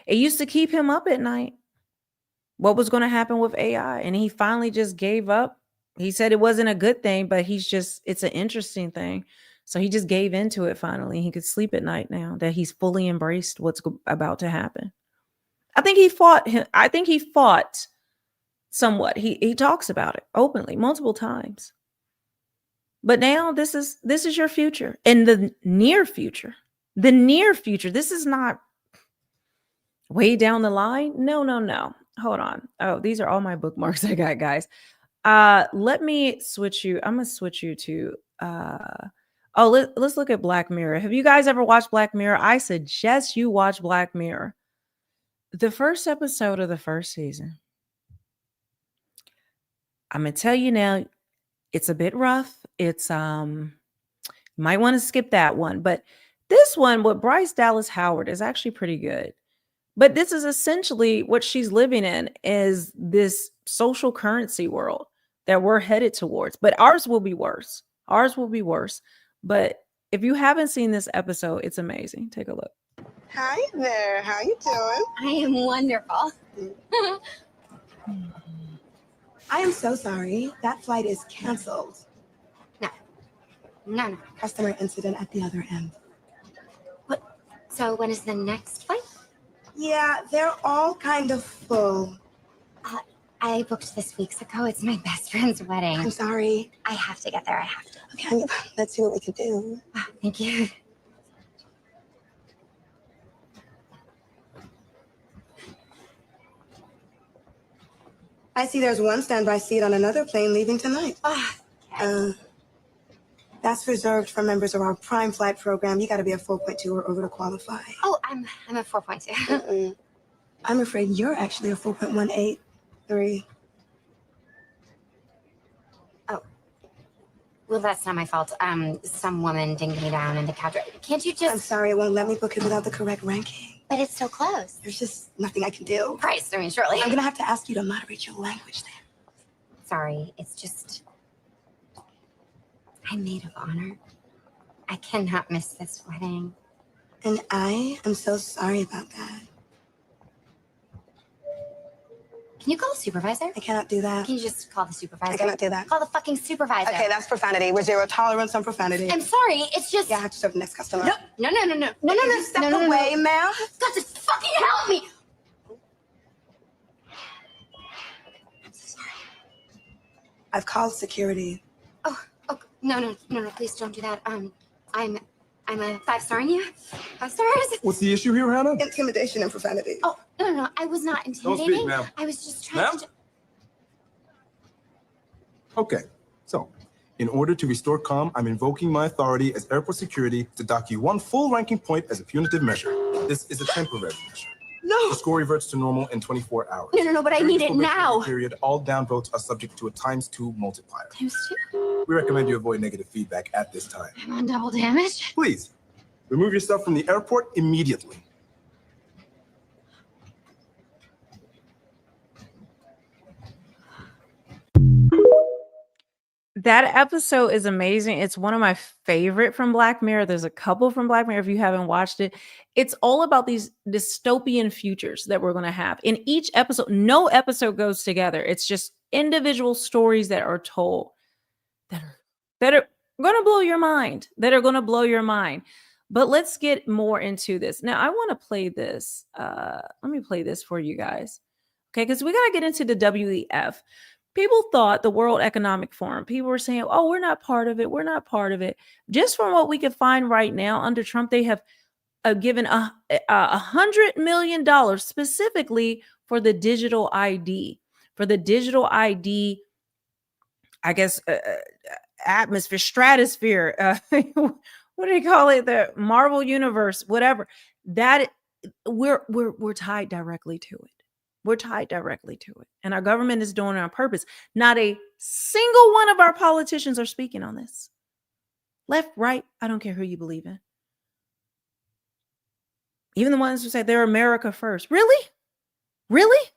it used to keep him up at night. What was going to happen with AI? And he finally just gave up. He said it wasn't a good thing, but it's an interesting thing. So he just gave into it finally. He could sleep at night now that he's fully embraced what's about to happen. I think he fought somewhat. He talks about it openly multiple times. But now this is your future. In the near future. The near future. This is not way down the line. No. Hold on. Oh, these are all my bookmarks I got, guys. Let me switch you. I'm gonna switch you to let's look at Black Mirror. Have you guys ever watched Black Mirror? I suggest you watch Black Mirror. The first episode of the first season. I'm gonna tell you now, it's a bit rough. It's you might want to skip that one, but this one with Bryce Dallas Howard is actually pretty good. But this is essentially what she's living in, is this social currency world that we're headed towards. But ours will be worse. Ours will be worse. But if you haven't seen this episode, it's amazing. Take a look. Hi there. How you doing? I am wonderful. I am so sorry. That flight is canceled. No. Customer incident at the other end. What? So when is the next flight? Yeah, they're all kind of full. I booked this weeks ago. It's my best friend's wedding. I'm sorry. I have to get there. I have to. Okay, let's see what we can do. Oh, thank you. I see there's one standby seat on another plane leaving tonight. That's reserved for members of our Prime Flight program. You got to be a 4.2 or over to qualify. Oh, I'm a 4.2. I'm afraid you're actually a 4.183. Oh, well, that's not my fault. Some woman dinged me down in the cab. Can't you I'm just? sorry, it won't let me book it without the correct ranking. But it's so close. There's just nothing I can do. Christ, I mean, surely. I'm gonna have to ask you to moderate your language then. Sorry, it's just. I'm maid of honor. I cannot miss this wedding. And I am so sorry about that. Can you call the supervisor? I cannot do that. Can you just call the supervisor? I cannot do that. Call the fucking supervisor. Okay, that's profanity. We're zero tolerance on profanity. I'm sorry. It's just. Yeah, I have to serve the next customer. No. Step away, ma'am. God, just fucking help me. I'm so sorry. I've called security. Oh, no, please don't do that. I'm a 5-star in you. 5 stars. What's the issue here, Hannah? Intimidation and profanity. Oh, no, I was not intimidating. Don't speak, ma'am. I was just trying to. Okay, so in order to restore calm, I'm invoking my authority as airport security to dock you 1 full ranking point as a punitive measure. This is a temporary measure. No. The score reverts to normal in 24 hours. No, but I During need the it probationary now. Period, all downvotes are subject to a ×2 multiplier. ×2? We recommend you avoid negative feedback at this time. I'm on double damage. Please, remove yourself from the airport immediately. That episode is amazing. It's one of my favorite from Black Mirror. There's a couple from Black Mirror if you haven't watched it. It's all about these dystopian futures that we're going to have. In each episode, no episode goes together. It's just individual stories that are told that are going to blow your mind, But let's get more into this. Now, I want to play this. Let me play this for you guys. Okay, because we got to get into the WEF. People thought the World Economic Forum, people were saying, oh, we're not part of it. We're not part of it. Just from what we can find right now under Trump, they have given $100 million specifically for the digital ID. For the digital ID, I guess, atmosphere, stratosphere, what do they call it? The Marvel universe, whatever. That we're tied directly to it. We're tied directly to it. And our government is doing it on purpose. Not a single one of our politicians are speaking on this. Left, right, I don't care who you believe in. Even the ones who say they're America first. Really? Really?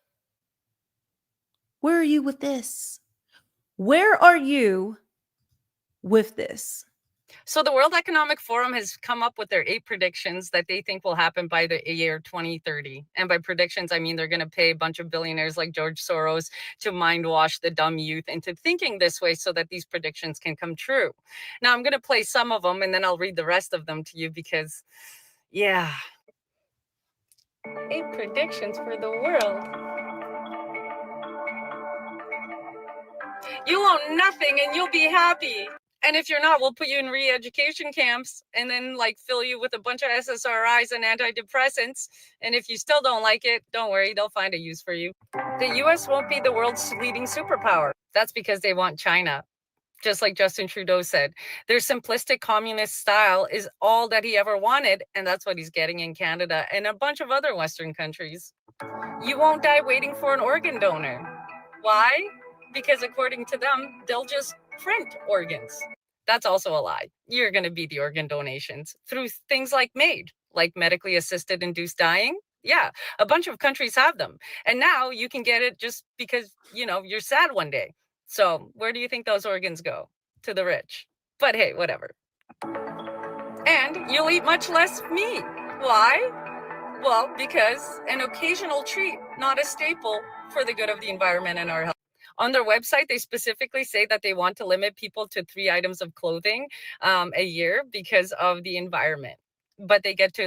Where are you with this? Where are you with this? So the World Economic Forum has come up with their 8 predictions that they think will happen by the year 2030. And by predictions, I mean they're going to pay a bunch of billionaires like George Soros to mind wash the dumb youth into thinking this way so that these predictions can come true. Now I'm going to play some of them and then I'll read the rest of them to you because, yeah. 8 predictions for the world. You own nothing and you'll be happy. And if you're not, we'll put you in re-education camps and then like fill you with a bunch of SSRIs and antidepressants. And if you still don't like it, don't worry, they'll find a use for you. The US won't be the world's leading superpower. That's because they want China. Just like Justin Trudeau said, their simplistic communist style is all that he ever wanted. And that's what he's getting in Canada and a bunch of other Western countries. You won't die waiting for an organ donor. Why? Because according to them, they'll just print organs. That's also a lie. You're going to be the organ donations through things like MAID, like medically assisted induced dying. Yeah, a bunch of countries have them. And now you can get it just because, you're sad one day. So where do you think those organs go? To the rich. But hey, whatever. And you'll eat much less meat. Why? Well, because an occasional treat, not a staple for the good of the environment and our health. On their website, they specifically say that they want to limit people to 3 items of clothing a year because of the environment. But they get to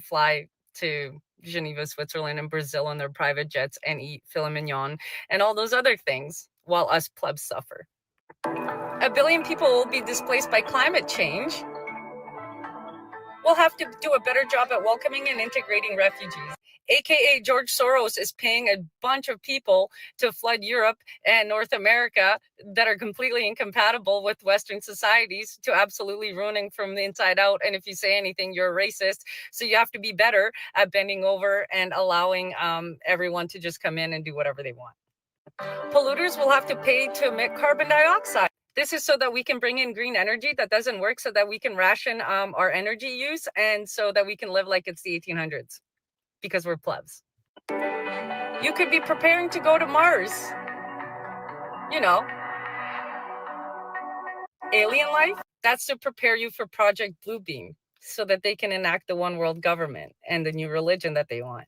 fly to Geneva, Switzerland and Brazil on their private jets and eat filet mignon and all those other things while us plebs suffer. 1 billion people will be displaced by climate change. We'll have to do a better job at welcoming and integrating refugees. AKA George Soros is paying a bunch of people to flood Europe and North America that are completely incompatible with Western societies to absolutely ruining from the inside out. And if you say anything, you're a racist. So you have to be better at bending over and allowing everyone to just come in and do whatever they want. Polluters will have to pay to emit carbon dioxide. This is so that we can bring in green energy that doesn't work, so that we can ration our energy use and so that we can live like it's the 1800s. Because we're plebs. You could be preparing to go to Mars. Alien life, that's to prepare you for Project Bluebeam so that they can enact the one world government and the new religion that they want.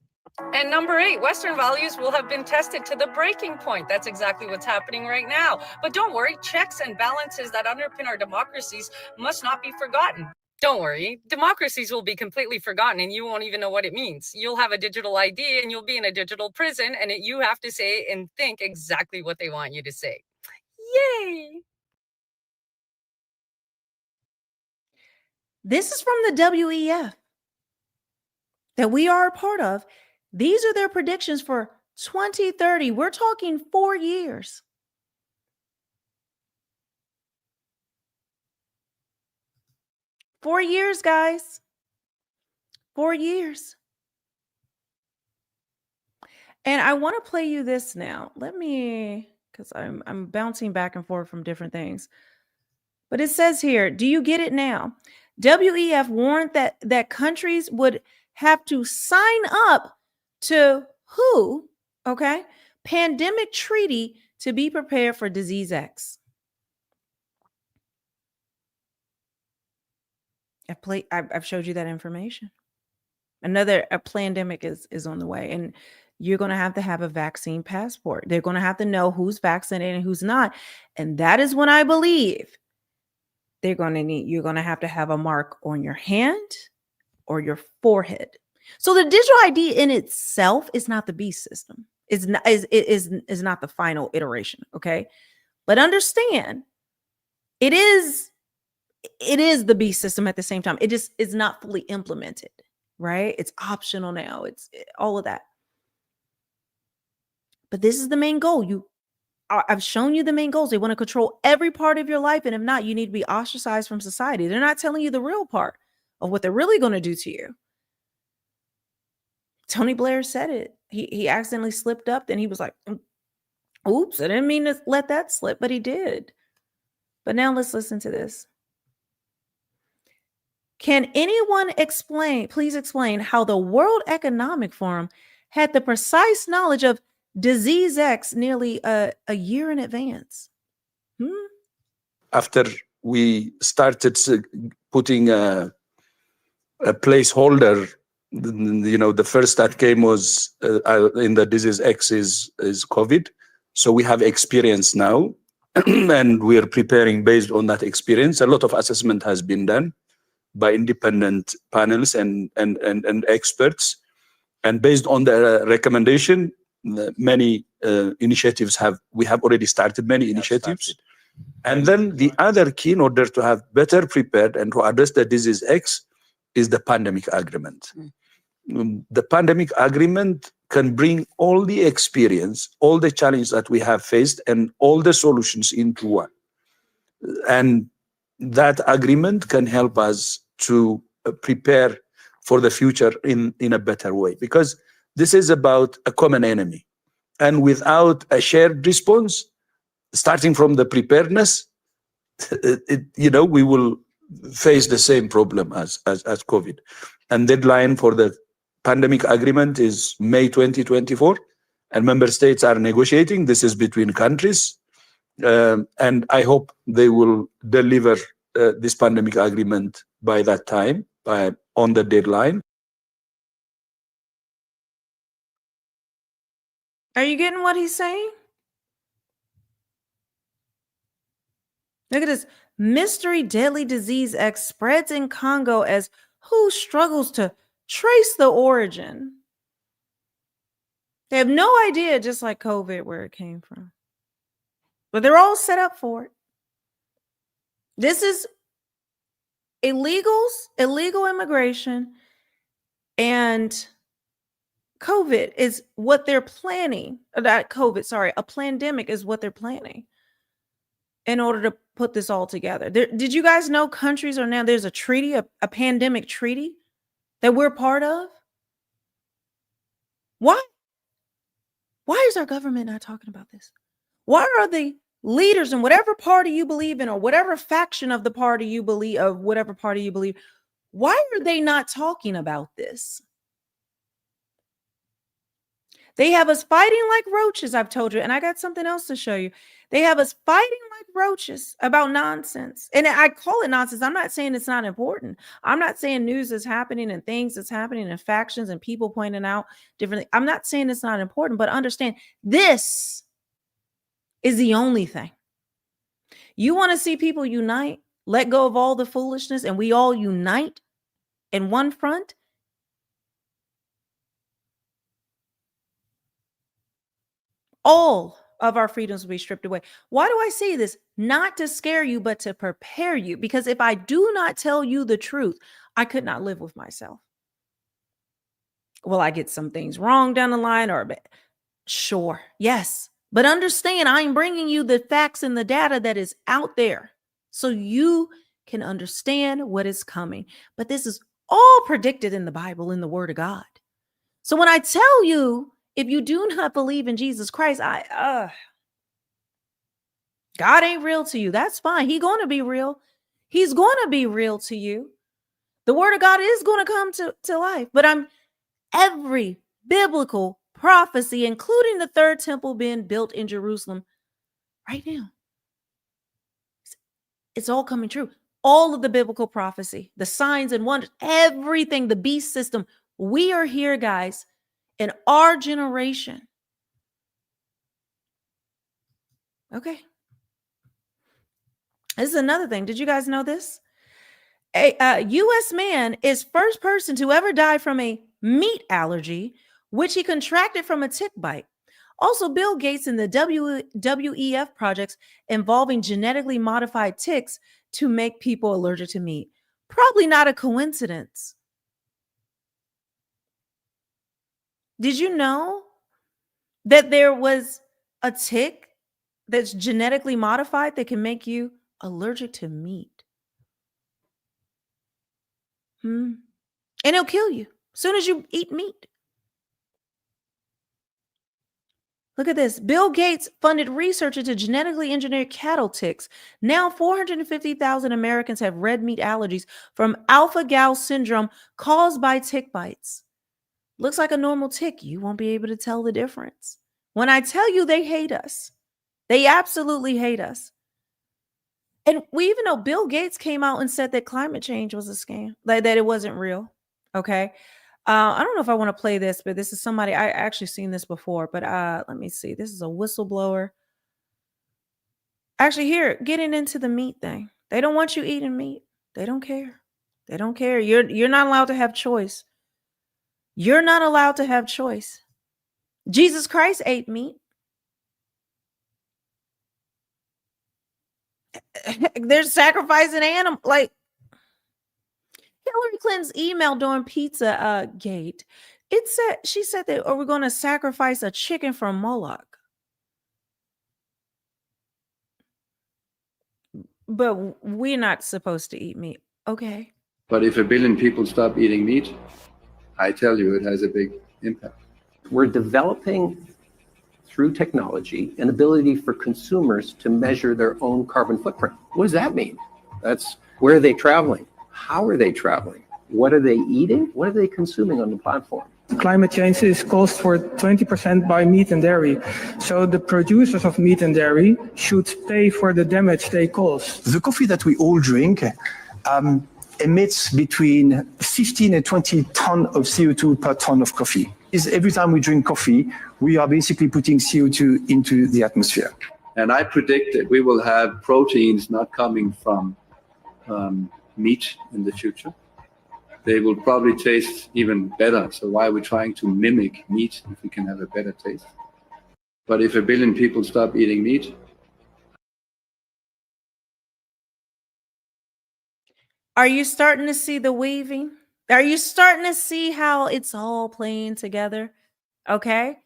And number 8, Western values will have been tested to the breaking point. That's exactly what's happening right now. But don't worry, checks and balances that underpin our democracies must not be forgotten. Don't worry, democracies will be completely forgotten and you won't even know what it means. You'll have a digital ID and you'll be in a digital prison and you have to say and think exactly what they want you to say. Yay! This is from the WEF that we are a part of. These are their predictions for 2030. We're talking 4 years. 4 years, guys. 4 years. And I want to play you this now. Let me, because I'm bouncing back and forth from different things. But it says here, do you get it now? WEF warned that countries would have to sign up to WHO, okay, pandemic treaty to be prepared for disease X. I've showed you that information. A pandemic is on the way, and you're going to have a vaccine passport. They're going to have to know who's vaccinated and who's not. And that is when I believe you're going to have a mark on your hand or your forehead. So the digital ID in itself is not the beast system. Is not the final iteration. Okay. But understand it is the beast system at the same time. It just is not fully implemented, right? It's optional now. It's all of that. But this is the main goal. I've shown you the main goals. They want to control every part of your life. And if not, you need to be ostracized from society. They're not telling you the real part of what they're really going to do to you. Tony Blair said it. he accidentally slipped up. Then he was like, oops, I didn't mean to let that slip, but he did. But now let's listen to this. Can anyone please explain how the World Economic Forum had the precise knowledge of disease X nearly a year in advance? After we started putting a placeholder, the first that came was in the disease X is COVID. So we have experience now, and we are preparing based on that experience. A lot of assessment has been done by independent panels and experts. And based on the recommendation, many initiatives we have already started many initiatives. And then the other key, in order to have better prepared and to address the disease X, is the pandemic agreement. The pandemic agreement can bring all the experience, all the challenges that we have faced, and all the solutions into one. And that agreement can help us to prepare for the future in a better way, because this is about a common enemy. And without a shared response, starting from the preparedness, we will face the same problem as COVID. And deadline for the pandemic agreement is May 2024, and member states are negotiating. This is between countries, and I hope they will deliver this pandemic agreement by that time, on the deadline. Are you getting what he's saying? Look at this. Mystery deadly disease X spreads in Congo as WHO struggles to trace the origin. They have no idea, just like COVID, where it came from. But they're all set up for it. This is illegal immigration, and COVID is what they're planning. A pandemic is what they're planning in order to put this all together. Did you guys know countries are now, there's a treaty, a pandemic treaty that we're part of? Why? Why is our government not talking about this? Why are the leaders in whatever party you believe in, or whatever faction of the party you believe, why are they not talking about this? They have us fighting like roaches, I've told you, and I got something else to show you. They have us fighting like roaches about nonsense. And I call it nonsense. I'm not saying it's not important. I'm not saying news is happening and things that's happening and factions and people pointing out differently. I'm not saying it's not important, but understand this is the only thing. You want to see people unite, let go of all the foolishness, and we all unite in one front? All of our freedoms will be stripped away. Why do I say this? Not to scare you, but to prepare you. Because if I do not tell you the truth, I could not live with myself. Will I get some things wrong down the line? Sure, yes. But understand, I'm bringing you the facts and the data that is out there so you can understand what is coming. But this is all predicted in the Bible, in the Word of God. So when I tell you, if you do not believe in Jesus Christ, God ain't real to you. That's fine. He's going to be real. He's going to be real to you. The Word of God is going to come to life. But every biblical prophecy, including the third temple being built in Jerusalem right now, it's all coming true. All of the biblical prophecy, the signs and wonders, everything, the beast system. We are here, guys, in our generation. Okay. This is another thing. Did you guys know this? A U.S. man is first person to ever die from a meat allergy, which he contracted from a tick bite. Also, Bill Gates and the WEF projects involving genetically modified ticks to make people allergic to meat. Probably not a coincidence. Did you know that there was a tick that's genetically modified that can make you allergic to meat? And it'll kill you as soon as you eat meat. Look at this. Bill Gates funded research into genetically engineered cattle ticks. Now 450,000 Americans have red meat allergies from alpha-gal syndrome caused by tick bites. Looks like a normal tick. You won't be able to tell the difference. When I tell you they hate us, they absolutely hate us. And we even know Bill Gates came out and said that climate change was a scam, like that it wasn't real. Okay. I don't know if I want to play this, but this is somebody I actually seen this before. But let me see. This is a whistleblower. Actually, here, getting into the meat thing. They don't want you eating meat. They don't care. They don't care. You're not allowed to have choice. You're not allowed to have choice. Jesus Christ ate meat. They're sacrificing animals. Like Hillary Clinton's email during Pizza Gate, she said that we're going to sacrifice a chicken for Moloch. But we're not supposed to eat meat. Okay. But if 1 billion people stop eating meat, I tell you, it has a big impact. We're developing, through technology, an ability for consumers to measure their own carbon footprint. What does that mean? That's where are they traveling? How are they traveling? What are they eating? What are they consuming on the platform? Climate change is caused for 20% by meat and dairy. So the producers of meat and dairy should pay for the damage they cause. The coffee that we all drink emits between 15 and 20 tons of CO2 per ton of coffee. Every time we drink coffee, we are basically putting CO2 into the atmosphere. And I predict that we will have proteins not coming from meat in the future. They will probably taste even better. So why are we trying to mimic meat if we can have a better taste? But if 1 billion people stop eating meat. Are you starting to see the weaving? Are you starting to see how it's all playing together? Okay.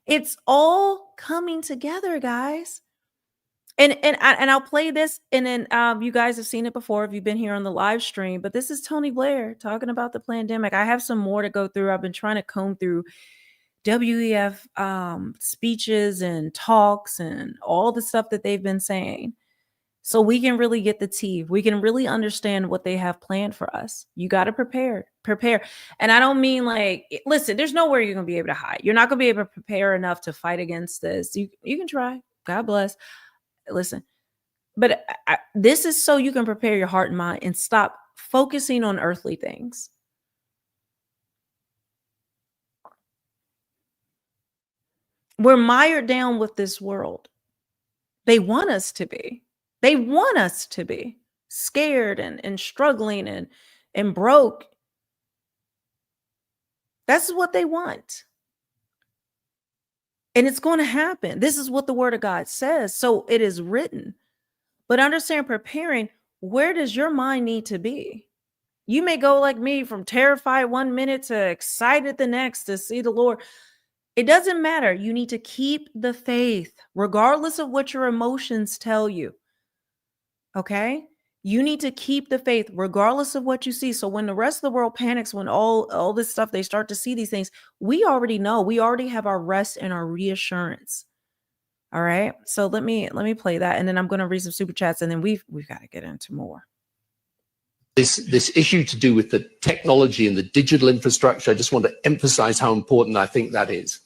It's all coming together, guys. And I'll play this, and then you guys have seen it before if you've been here on the live stream. But this is Tony Blair talking about the pandemic. I have some more to go through. I've been trying to comb through WEF speeches and talks and all the stuff that they've been saying, so we can really get the tea. We can really understand what they have planned for us. You got to prepare. And I don't mean like, listen, there's nowhere you're going to be able to hide. You're not going to be able to prepare enough to fight against this. You can try. God bless. Listen, but this is so you can prepare your heart and mind and stop focusing on earthly things. We're mired down with this world. They want us to be. They want us to be scared and struggling and broke. That's what they want. And it's going to happen. This is what the word of God says. So it is written. But understand, preparing, where does your mind need to be? You may go like me from terrified 1 minute to excited the next to see the Lord. It doesn't matter. You need to keep the faith, regardless of what your emotions tell you. Okay? You need to keep the faith regardless of what you see. So when the rest of the world panics, when all this stuff, they start to see these things, we already know. We already have our rest and our reassurance. All right. So let me play that, and then I'm going to read some super chats, and then we've got to get into more. This issue to do with the technology and the digital infrastructure, I just want to emphasize how important I think that is,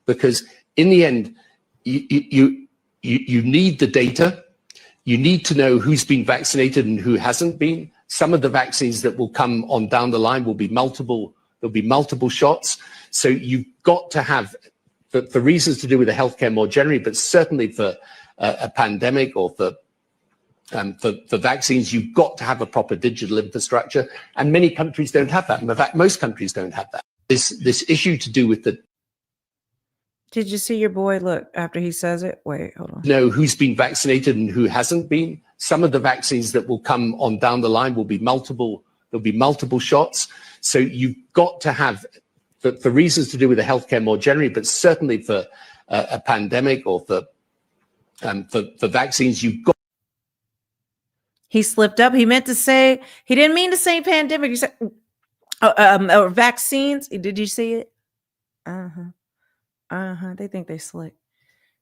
because in the end, you need the data. You need to know who's been vaccinated and who hasn't been. Some of the vaccines that will come on down the line will be multiple. There'll be multiple shots. So you've got to have, for reasons to do with the healthcare more generally, but certainly for a pandemic or for vaccines, you've got to have a proper digital infrastructure. And many countries don't have that. In fact, most countries don't have that. This issue to do with the Did you see your boy look after he says it? Wait, hold on. Know who's been vaccinated and who hasn't been. Some of the vaccines that will come on down the line will be multiple. There'll be multiple shots. So you've got to have, for reasons to do with the healthcare more generally, but certainly for a pandemic or for vaccines, you've got. He slipped up. He meant to say, he didn't mean to say pandemic. He said or vaccines. Did you see it? They think they slick.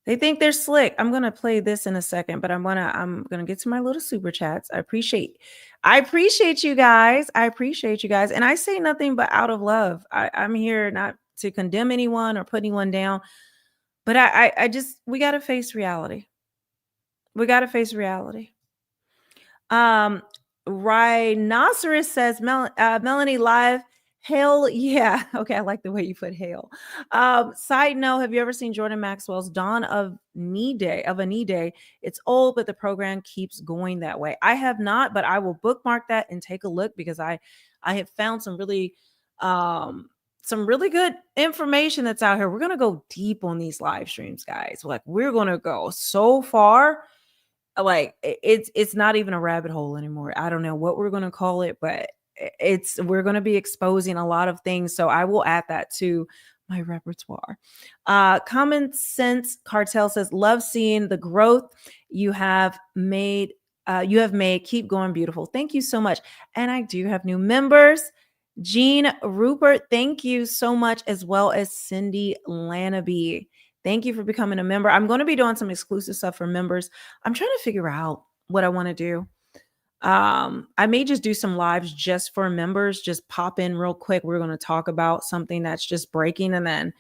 They think they're slick. I'm gonna play this in a second, but I'm gonna get to my little super chats. I appreciate you guys. I appreciate you guys. And I say nothing but out of love. I'm here not to condemn anyone or put anyone down, but I just we gotta face reality. We gotta face reality. Rhinoceros says Melanie live. Hell yeah. Okay, I like the way you put hail. Side note, have you ever seen Jordan Maxwell's Dawn of Knee Day of a Knee Day? It's old, but the program keeps going that way. I have not, but I will bookmark that and take a look because I have found some really good information that's out here. We're gonna go deep on these live streams, guys. Like we're gonna go so far. Like it's not even a rabbit hole anymore. I don't know what we're going to call it, but we're going to be exposing a lot of things, so I will add that to my repertoire. Common Sense Cartel says, love seeing the growth you have made. Keep going, beautiful. Thank you so much. And I do have new members. Jean Rupert, thank you so much, as well as Cindy Lanaby. Thank you for becoming a member. I'm going to be doing some exclusive stuff for members. I'm trying to figure out what I want to do. I may just do some lives just for members. Just pop in real quick. We're going to talk about something that's just breaking, and then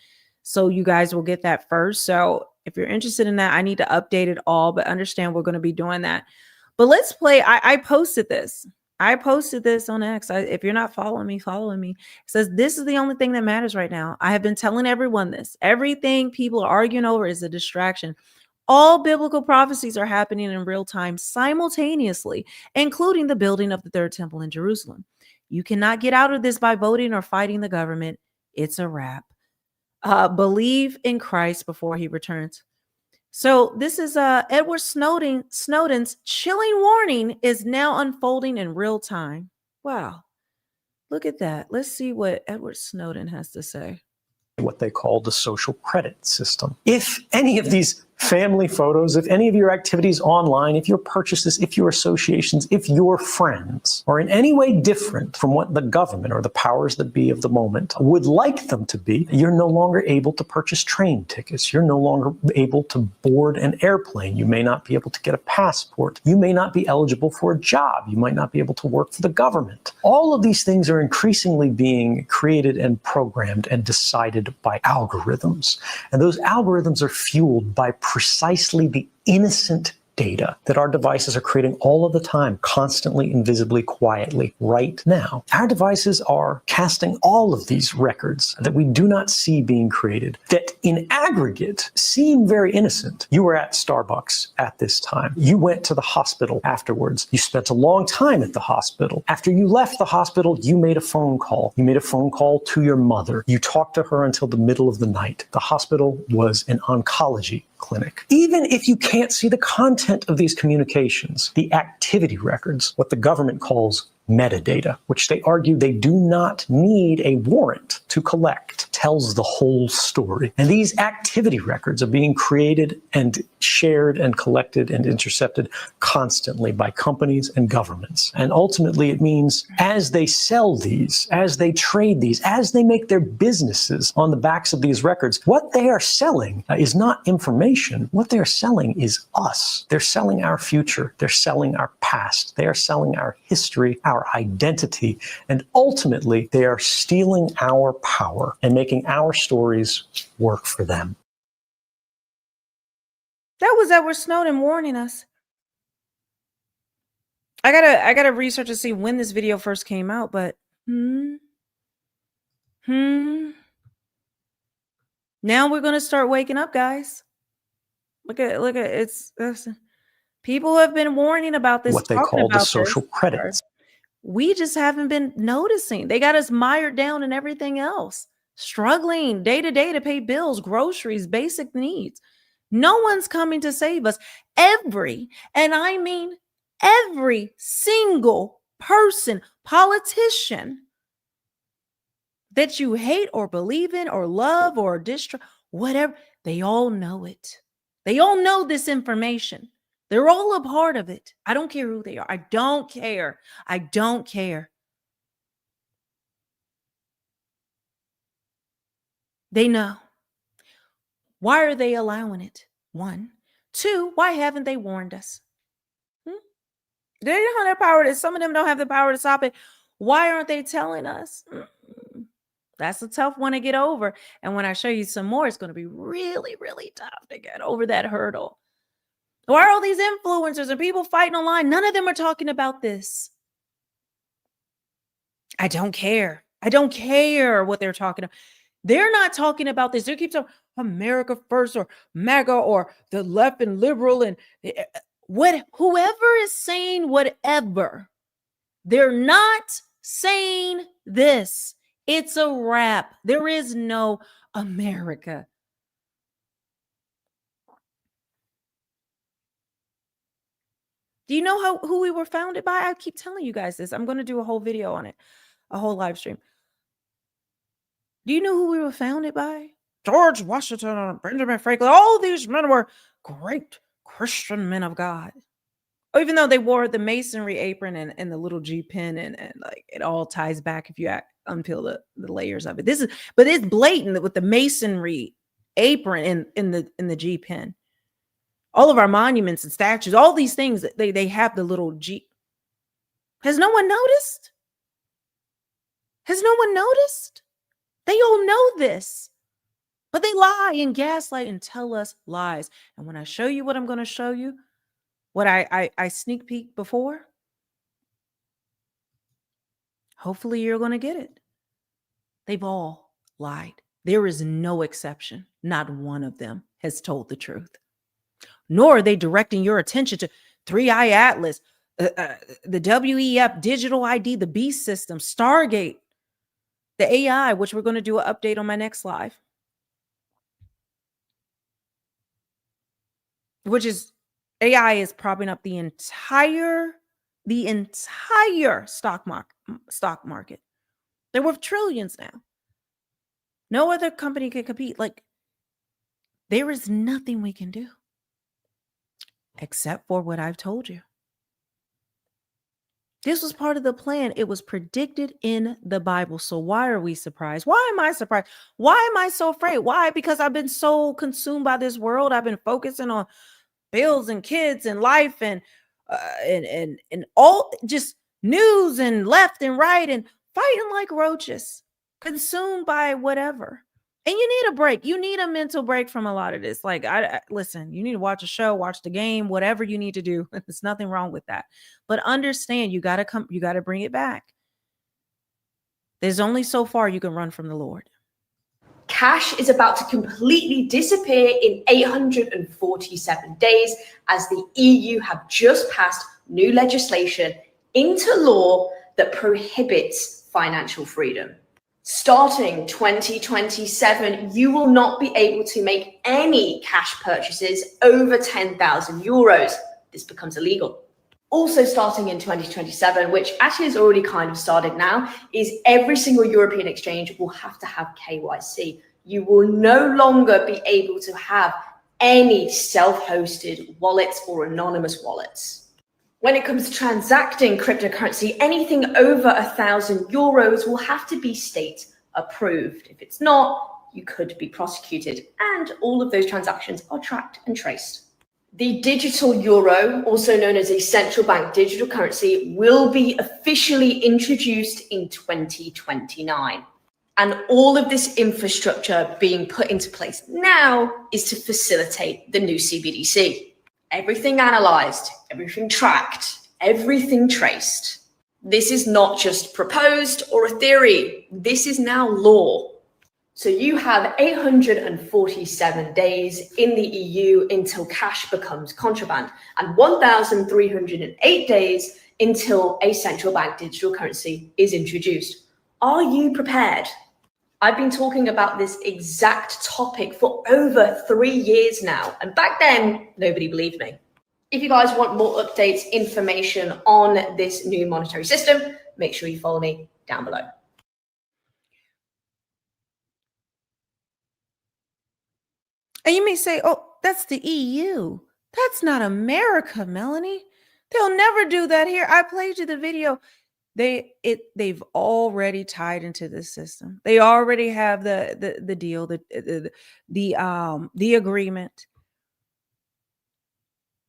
so you guys will get that first. So if you're interested in that, I need to update it all, but understand we're going to be doing that. But let's play. I posted this. I posted this on X. If you're not following me, It says, this is the only thing that matters right now. I have been telling everyone this. Everything people are arguing over is a distraction. All biblical prophecies are happening in real time simultaneously, including the building of the third temple in Jerusalem. You cannot get out of this by voting or fighting the government. It's a wrap. Believe in Christ before he returns. So this is Edward Snowden's chilling warning is now unfolding in real time. Wow. Look at that. Let's see what Edward Snowden has to say. What they call the social credit system. If any of these family photos, if any of your activities online, if your purchases, if your associations, if your friends are in any way different from what the government or the powers that be of the moment would like them to be, you're no longer able to purchase train tickets. You're no longer able to board an airplane. You may not be able to get a passport. You may not be eligible for a job. You might not be able to work for the government. All of these things are increasingly being created and programmed and decided by algorithms. And those algorithms are fueled by precisely the innocent data that our devices are creating all of the time, constantly, invisibly, quietly, right now. Our devices are casting all of these records that we do not see being created, that in aggregate seem very innocent. You were at Starbucks at this time. You went to the hospital afterwards. You spent a long time at the hospital. After you left the hospital, you made a phone call. You made a phone call to your mother. You talked to her until the middle of the night. The hospital was an oncology clinic. Even if you can't see the content of these communications, the activity records, what the government calls metadata, which they argue they do not need a warrant to collect, tells the whole story. And these activity records are being created and shared and collected and intercepted constantly by companies and governments. And ultimately, it means as they sell these, as they trade these, as they make their businesses on the backs of these records, what they are selling is not information. What they're selling is us. They're selling our future. They're selling our past. They are selling our history, our identity, and ultimately, they are stealing our power and making our stories work for them. That was Edward Snowden warning us. I gotta research to see when this video first came out, but now we're gonna start waking up, guys. Look at it's people have been warning about this, what they call the social credits. We just haven't been noticing. They got us mired down in everything else, struggling day to day to pay bills, groceries, basic needs. No one's coming to save us. Every single person, politician that you hate or believe in or love or distrust, whatever, they all know it. They all know this information. They're all a part of it. I don't care who they are. I don't care. I don't care. They know. Why are they allowing it? One. Two, why haven't they warned us? They don't have the power some of them don't have the power to stop it. Why aren't they telling us? That's a tough one to get over. And when I show you some more, it's going to be really, really tough to get over that hurdle. Why are all these influencers and people fighting online? None of them are talking about this. I don't care. I don't care what they're talking about. They're not talking about this. They keep talking America first or MAGA or the left and liberal and whoever is saying whatever. They're not saying this. It's a wrap. There is no America. Do you know who we were founded by? I keep telling you guys this. I'm going to do a whole video on it, a whole live stream. Do you know who we were founded by? George Washington and Benjamin Franklin. All these men were great Christian men of God. Even though they wore the masonry apron and the little G pen and like it all ties back if you unpeel the layers of it. But it's blatant with the masonry apron in the G pen. All of our monuments and statues, all these things, they have the little G. Has no one noticed? Has no one noticed? They all know this. But they lie and gaslight and tell us lies. And when I show you what I'm going to show you, what I sneak peek before, hopefully you're going to get it. They've all lied. There is no exception. Not one of them has told the truth. Nor are they directing your attention to 3IAtlas, the WEF, digital ID, the Beast system, Stargate, the AI, which we're going to do an update on my next live. Which is AI is propping up the entire stock market. They're worth trillions now. No other company can compete. Like, there is nothing we can do except for what I've told you. This was part of the plan. It was predicted in the Bible. So why are we surprised? Why am I surprised? Why am I so afraid? Why? Because I've been so consumed by this world. I've been focusing on bills and kids and life and all just news and left and right and fighting like roaches, consumed by whatever. And you need a break. You need a mental break from a lot of this. Like, listen, you need to watch a show, watch the game, whatever you need to do. There's nothing wrong with that. But understand, you got to bring it back. There's only so far you can run from the Lord. Cash is about to completely disappear in 847 days as the EU have just passed new legislation into law that prohibits financial freedom. Starting 2027, you will not be able to make any cash purchases over 10,000 euros. This becomes illegal. Also starting in 2027, which actually has already kind of started now, is every single European exchange will have to have KYC. You will no longer be able to have any self-hosted wallets or anonymous wallets. When it comes to transacting cryptocurrency, anything over 1,000 euros will have to be state approved. If it's not, you could be prosecuted, and all of those transactions are tracked and traced. The digital euro, also known as a central bank digital currency, will be officially introduced in 2029. And all of this infrastructure being put into place now is to facilitate the new CBDC. Everything analyzed, everything tracked, everything traced. This is not just proposed or a theory. This is now law. So you have 847 days in the EU until cash becomes contraband and 1,308 days until a central bank digital currency is introduced. Are you prepared? I've been talking about this exact topic for over 3 years now, and back then, nobody believed me. If you guys want more updates, information on this new monetary system, make sure you follow me down below. And you may say, oh, that's the EU. That's not America, Melanie. They'll never do that here. I played you the video. They've already tied into this system. They already have the deal, the agreement,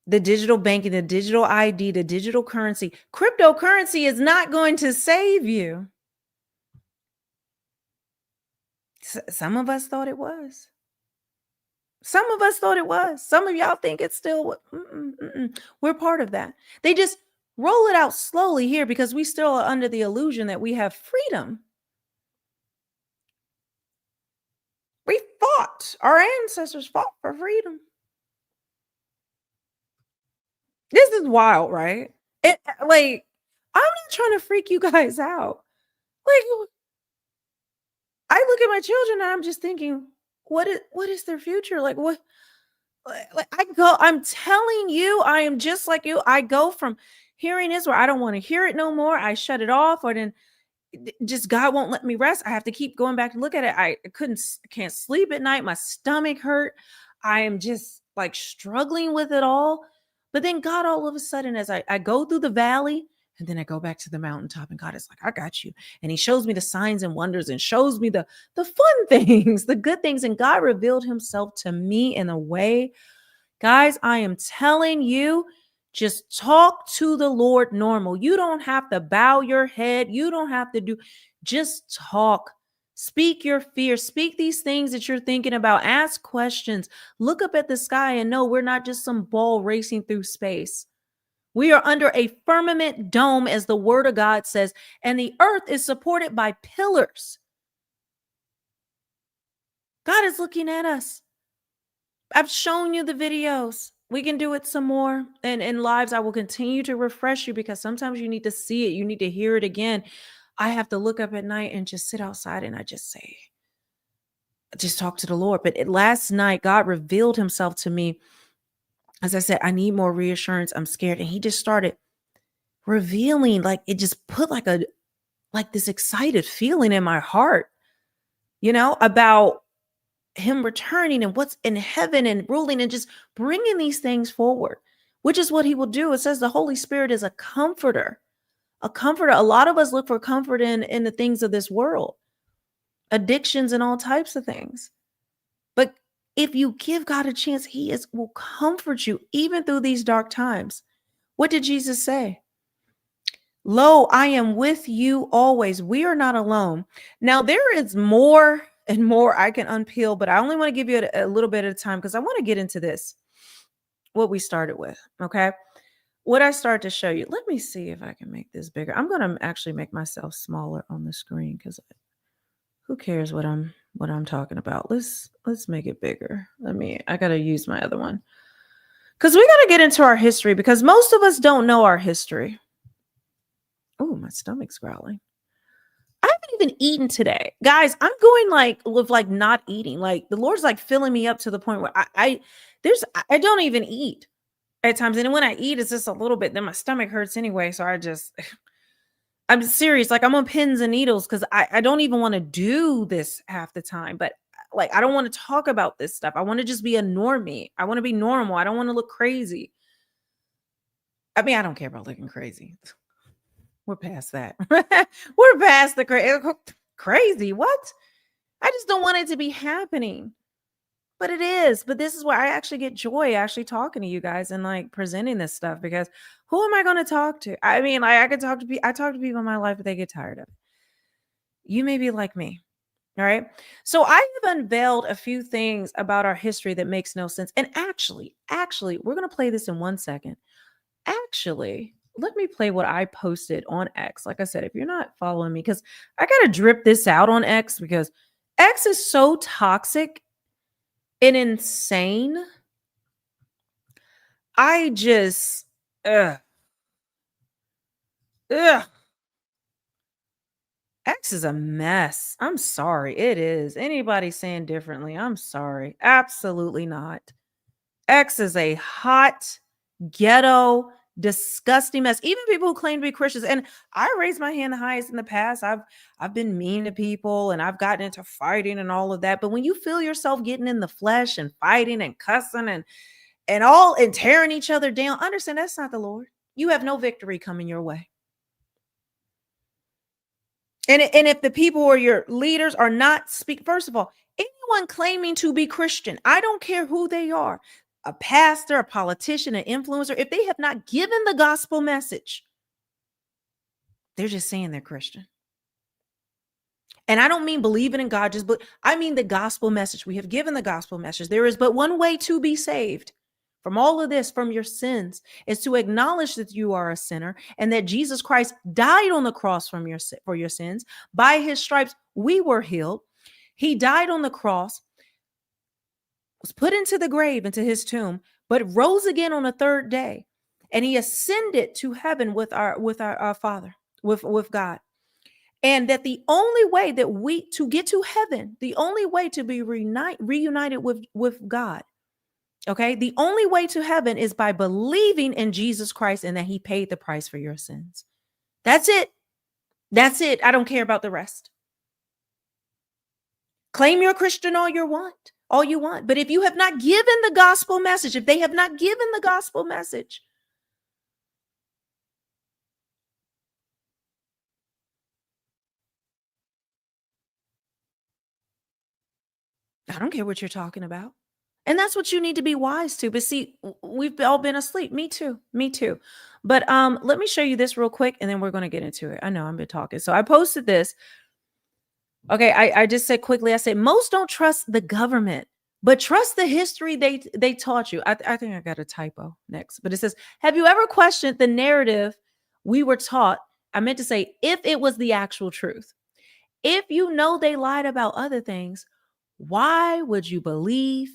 the digital banking, the digital ID, the digital currency. Cryptocurrency is not going to save you. Some of us thought it was. Some of us thought it was. Some of y'all think it's still. We're part of that. They just roll it out slowly here because we still are under the illusion that we have freedom. We fought. Our ancestors fought for freedom. This is wild, right? Like, I'm not trying to freak you guys out. Like, I look at my children and I'm just thinking, what is their future? Like, what? Like, I'm telling you, I am just like you. I go from hearing this where I don't want to hear it no more. I shut it off, or then just God won't let me rest. I have to keep going back and look at it. I can't sleep at night. My stomach hurt. I am just like struggling with it all. But then God, all of a sudden, as I go through the valley and then I go back to the mountaintop, and God is like, I got you. And he shows me the signs and wonders and shows me the fun things, the good things. And God revealed himself to me in a way, guys, I am telling you, just talk to the Lord normal. You don't have to bow your head. You don't have to just talk. Speak your fear. Speak these things that you're thinking about. Ask questions. Look up at the sky and know we're not just some ball racing through space. We are under a firmament dome, as the word of God says, and the earth is supported by pillars. God is looking at us. I've shown you the videos. We can do it some more. And in lives, I will continue to refresh you because sometimes you need to see it. You need to hear it again. I have to look up at night and just sit outside and I just talk to the Lord. But last night, God revealed himself to me. As I said, I need more reassurance. I'm scared. And he just started revealing, like it just put like this excited feeling in my heart, about him returning and what's in heaven and ruling and just bringing these things forward, which is what he will do. It says the Holy Spirit is a comforter. A lot of us look for comfort in the things of this world, addictions and all types of things. But if you give God a chance, will comfort you even through these dark times. What did Jesus say? Lo, I am with you always. We are not alone. Now, there is more and more I can unpeel, but I only want to give you a little bit at a time because I want to get into this, what we started with, okay? What I started to show you. Let me see if I can make this bigger. I'm going to actually make myself smaller on the screen because who cares what I'm talking about? Let's make it bigger. I got to use my other one because we got to get into our history because most of us don't know our history. Oh, my stomach's growling. I haven't even eaten today. Guys, I'm going with not eating. Like the Lord's like filling me up to the point where I don't even eat at times. And when I eat, it's just a little bit. Then my stomach hurts anyway. So I'm serious. Like I'm on pins and needles because I don't even want to do this half the time. But I don't want to talk about this stuff. I want to just be a normie. I want to be normal. I don't want to look crazy. I don't care about looking crazy. We're past that. We're past the crazy. What? I just don't want it to be happening. But it is. But this is where I actually get joy actually talking to you guys and presenting this stuff because who am I going to talk to? I could talk to people. I talk to people in my life, but they get tired of it. You may be like me. All right. So I have unveiled a few things about our history that makes no sense. And actually, we're going to play this in 1 second. Actually, let me play what I posted on X. Like I said, if you're not following me, because I got to drip this out on X because X is so toxic and insane. I just, X is a mess. I'm sorry. It is. Anybody saying differently, I'm sorry. Absolutely not. X is a hot, ghetto, disgusting mess. Even people who claim to be Christians, and I raised my hand the highest in the past. I've been mean to people and I've gotten into fighting and all of that. But when you feel yourself getting in the flesh and fighting and cussing and tearing each other down, understand that's not the Lord. You have no victory coming your way. And if the people or your leaders are not first of all, anyone claiming to be Christian, I don't care who they are, a pastor, a politician, an influencer, if they have not given the gospel message, they're just saying they're Christian. And I don't mean believing in God, but I mean the gospel message. We have given the gospel message. There is but one way to be saved from all of this, from your sins, is to acknowledge that you are a sinner and that Jesus Christ died on the cross for your sins. By his stripes, we were healed. He died on the cross, was put into the grave, into his tomb, but rose again on the third day. And he ascended to heaven with our Father, with God. And that the only way that to get to heaven, the only way to be reunited with God, okay, the only way to heaven is by believing in Jesus Christ and that he paid the price for your sins. That's it. That's it. I don't care about the rest. Claim you're a Christian all you want. But if you have not given the gospel message, if they have not given the gospel message, I don't care what you're talking about. And that's what you need to be wise to. But see, we've all been asleep. Me too. But let me show you this real quick and then we're going to get into it. I know I've been talking. So I posted this. Okay, I just said quickly, I said, most don't trust the government, but trust the history they taught you. I think I got a typo next, but it says, have you ever questioned the narrative we were taught? I meant to say, if it was the actual truth. If you know they lied about other things, why would you believe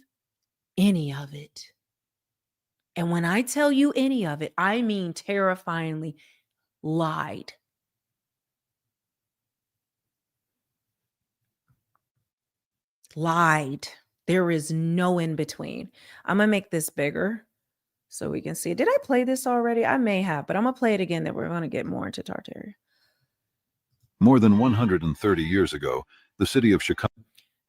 any of it? And when I tell you any of it, I mean terrifyingly lied. Lied. There is no in between. I'm going to make this bigger so we can see. Did I play this already? I may have, but I'm going to play it again. Then we're going to get more into Tartaria. More than 130 years ago, the city of Chicago.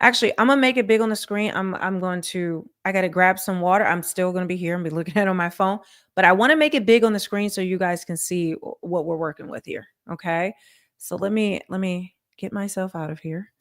Actually, I'm going to make it big on the screen. I got to grab some water. I'm still going to be here and be looking at it on my phone, but I want to make it big on the screen so you guys can see what we're working with here. Okay. So let me get myself out of here.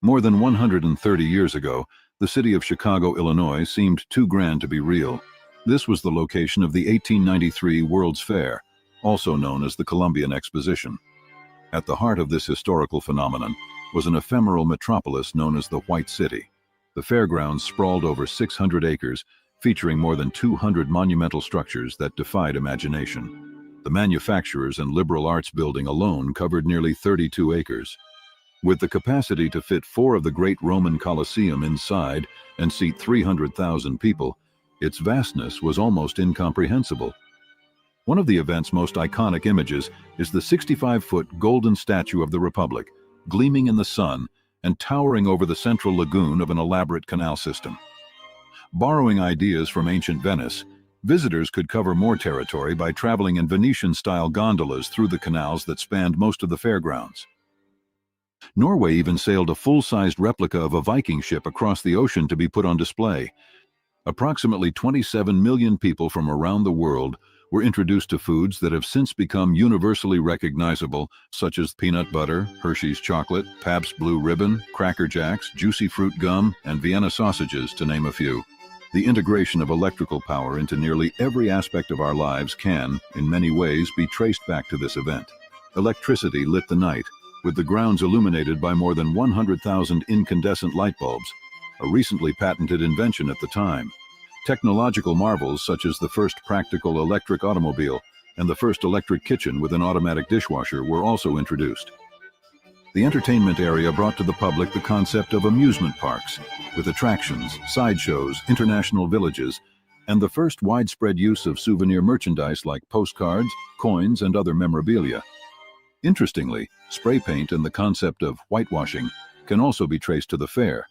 More than 130 years ago, the city of Chicago, Illinois seemed too grand to be real. This was the location of the 1893 World's Fair, also known as the Columbian Exposition. At the heart of this historical phenomenon was an ephemeral metropolis known as the White City. The fairgrounds sprawled over 600 acres, featuring more than 200 monumental structures that defied imagination. The Manufacturers and Liberal Arts Building alone covered nearly 32 acres. With the capacity to fit 4 of the great Roman Colosseum inside and seat 300,000 people, its vastness was almost incomprehensible. One of the event's most iconic images is the 65-foot golden statue of the Republic, gleaming in the sun and towering over the central lagoon of an elaborate canal system. Borrowing ideas from ancient Venice, visitors could cover more territory by traveling in Venetian-style gondolas through the canals that spanned most of the fairgrounds. Norway even sailed a full-sized replica of a Viking ship across the ocean to be put on display. Approximately 27 million people from around the world were introduced to foods that have since become universally recognizable, such as peanut butter, Hershey's chocolate, Pabst Blue Ribbon, Cracker Jacks, juicy fruit gum, and Vienna sausages, to name a few. The integration of electrical power into nearly every aspect of our lives can, in many ways, be traced back to this event. Electricity lit the night, with the grounds illuminated by more than 100,000 incandescent light bulbs, a recently patented invention at the time. Technological marvels such as the first practical electric automobile and the first electric kitchen with an automatic dishwasher were also introduced. The entertainment area brought to the public the concept of amusement parks, with attractions, sideshows, international villages, and the first widespread use of souvenir merchandise like postcards, coins, and other memorabilia. Interestingly, spray paint and the concept of whitewashing can also be traced to the fair.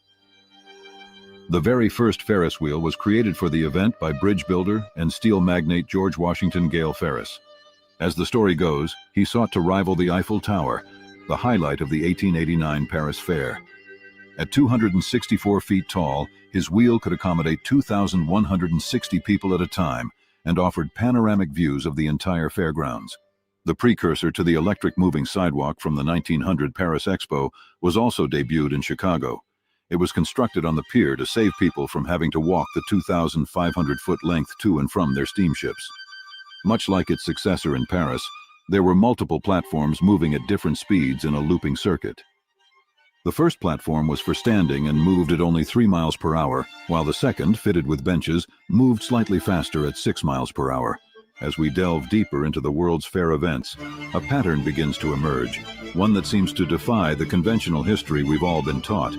The very first Ferris wheel was created for the event by bridge builder and steel magnate George Washington Gale Ferris. As the story goes, he sought to rival the Eiffel Tower, the highlight of the 1889 Paris Fair. At 264 feet tall, his wheel could accommodate 2,160 people at a time and offered panoramic views of the entire fairgrounds. The precursor to the electric moving sidewalk from the 1900 Paris Expo was also debuted in Chicago. It was constructed on the pier to save people from having to walk the 2,500-foot length to and from their steamships. Much like its successor in Paris, there were multiple platforms moving at different speeds in a looping circuit. The first platform was for standing and moved at only 3 miles per hour, while the second, fitted with benches, moved slightly faster at 6 miles per hour. As we delve deeper into the World's Fair events, a pattern begins to emerge, one that seems to defy the conventional history we've all been taught.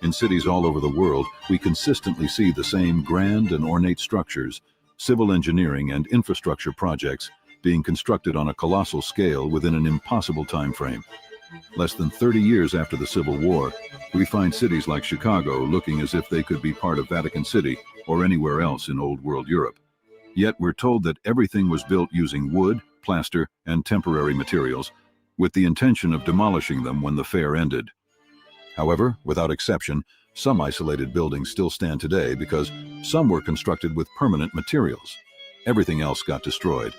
In cities all over the world, we consistently see the same grand and ornate structures, civil engineering and infrastructure projects being constructed on a colossal scale within an impossible time frame. Less than 30 years after the Civil War, we find cities like Chicago looking as if they could be part of Vatican City or anywhere else in Old World Europe. Yet we're told that everything was built using wood, plaster, and temporary materials, with the intention of demolishing them when the fair ended. However, without exception, some isolated buildings still stand today because some were constructed with permanent materials. Everything else got destroyed.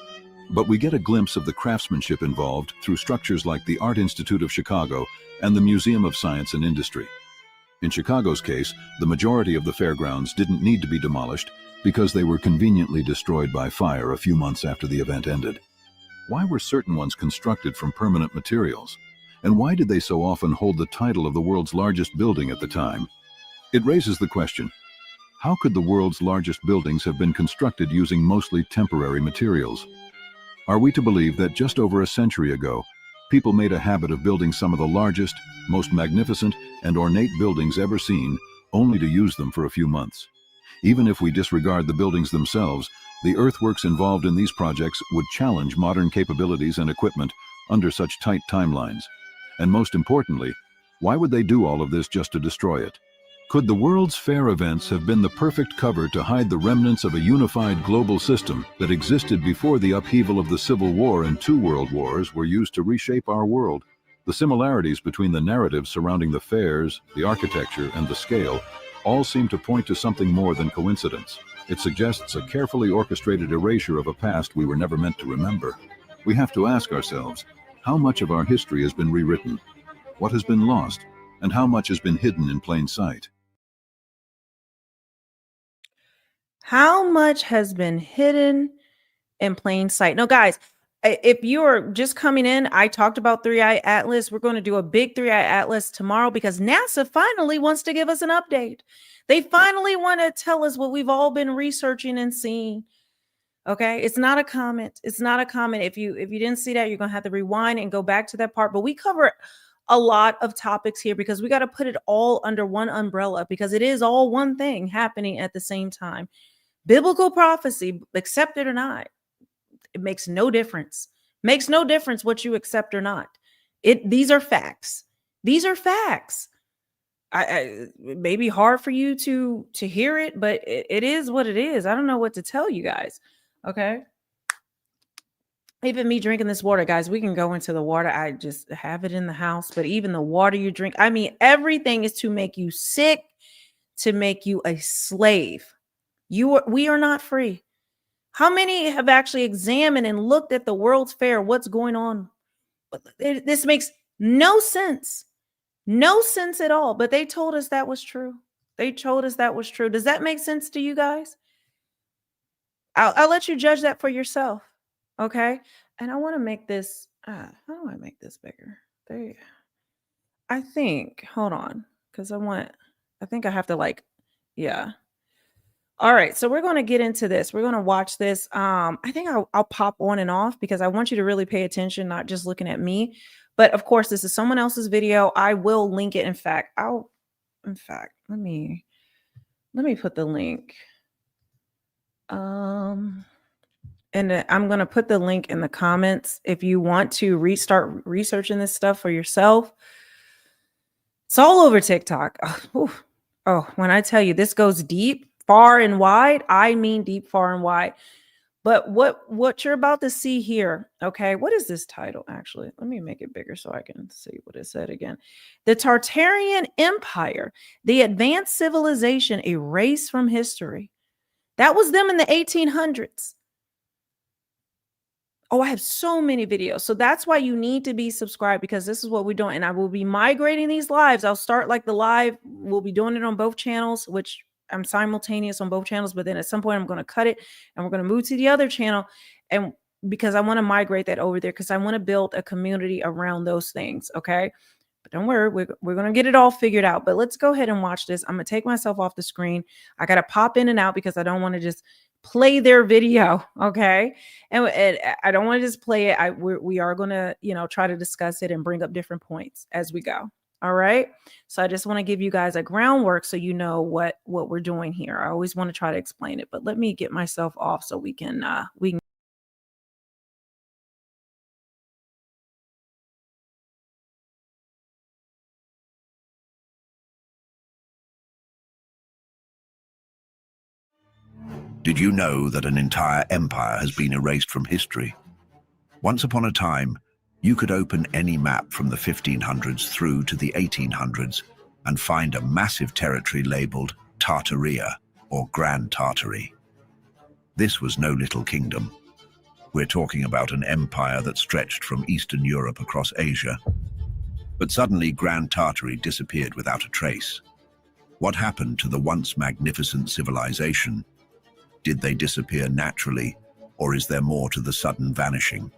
But we get a glimpse of the craftsmanship involved through structures like the Art Institute of Chicago and the Museum of Science and Industry. In Chicago's case, the majority of the fairgrounds didn't need to be demolished because they were conveniently destroyed by fire a few months after the event ended. Why were certain ones constructed from permanent materials? And why did they so often hold the title of the world's largest building at the time? It raises the question, how could the world's largest buildings have been constructed using mostly temporary materials? Are we to believe that just over a century ago, people made a habit of building some of the largest, most magnificent, and ornate buildings ever seen, only to use them for a few months? Even if we disregard the buildings themselves, the earthworks involved in these projects would challenge modern capabilities and equipment under such tight timelines. And most importantly, why would they do all of this just to destroy it? Could the World's Fair events have been the perfect cover to hide the remnants of a unified global system that existed before the upheaval of the Civil War and 2 world wars were used to reshape our world? The similarities between the narratives surrounding the fairs, the architecture, and the scale all seem to point to something more than coincidence. It suggests a carefully orchestrated erasure of a past we were never meant to remember. We have to ask ourselves, how much of our history has been rewritten? What has been lost? And how much has been hidden in plain sight? How much has been hidden in plain sight? No, guys, if you're just coming in, I talked about 3IAtlas. We're going to do a big 3IAtlas tomorrow because NASA finally wants to give us an update. They finally want to tell us what we've all been researching and seeing. Okay, it's not a comment. It's not a comment. If you didn't see that, you're going to have to rewind and go back to that part. But we cover a lot of topics here because we got to put it all under one umbrella because it is all one thing happening at the same time. Biblical prophecy, accept it or not, it makes no difference. Makes no difference what you accept or not. These are facts. These are facts. It may be hard for you to hear it, but it is what it is. I don't know what to tell you guys. Okay. Even me drinking this water, guys, we can go into the water. I just have it in the house, but even the water you drink, I mean, everything is to make you sick, to make you a slave. We are not free. How many have actually examined and looked at the World's Fair? What's going on? This makes no sense. No sense at all. But they told us that was true. They told us that was true. Does that make sense to you guys? I'll let you judge that for yourself. Okay. And I want to make this. How do I make this bigger? There. I think. Hold on. Because I think I have to yeah. All right, so we're going to get into this. We're going to watch this. I think I'll pop on and off because I want you to really pay attention, not just looking at me. But of course, this is someone else's video. I will link it. In fact, let me put the link. And I'm going to put the link in the comments if you want to restart researching this stuff for yourself. It's all over TikTok. Oh, when I tell you this goes deep, far and wide, I mean deep, far and wide. But what you're about to see here, okay? What is this title actually? Let me make it bigger so I can see what it said again. The Tartarian Empire, the advanced civilization erased from history. That was them in the 1800s. Oh, I have so many videos. So that's why you need to be subscribed, because this is what we're doing. And I will be migrating these lives. I'll start like the live. We'll be doing it on both channels, which I'm simultaneous on both channels. But then at some point, I'm going to cut it and we're going to move to the other channel. And because I want to migrate that over there, because I want to build a community around those things. Okay. But don't worry, we're going to get it all figured out. But let's go ahead and watch this. I'm going to take myself off the screen. I got to pop in and out because I don't want to just play their video. Okay. And I don't want to just play it. We are going to, try to discuss it and bring up different points as we go. All right. So I just want to give you guys a groundwork so you know what we're doing here. I always want to try to explain it, but let me get myself off so we can. Did you know that an entire empire has been erased from history? Once upon a time, you could open any map from the 1500s through to the 1800s and find a massive territory labeled Tartaria, or Grand Tartary. This was no little kingdom. We're talking about an empire that stretched from Eastern Europe across Asia. But suddenly Grand Tartary disappeared without a trace. What happened to the once magnificent civilization? Did they disappear naturally, or is there more to the sudden vanishing?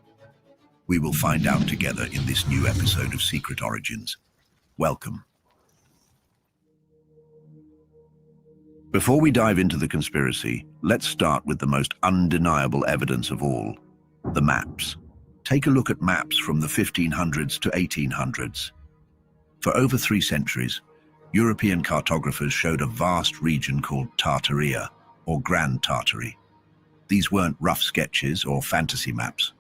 We will find out together in this new episode of Secret Origins. Welcome. Before we dive into the conspiracy, let's start with the most undeniable evidence of all, the maps. Take a look at maps from the 1500s to 1800s. For over 3 centuries, European cartographers showed a vast region called Tartaria, or Grand Tartary. These weren't rough sketches or fantasy maps.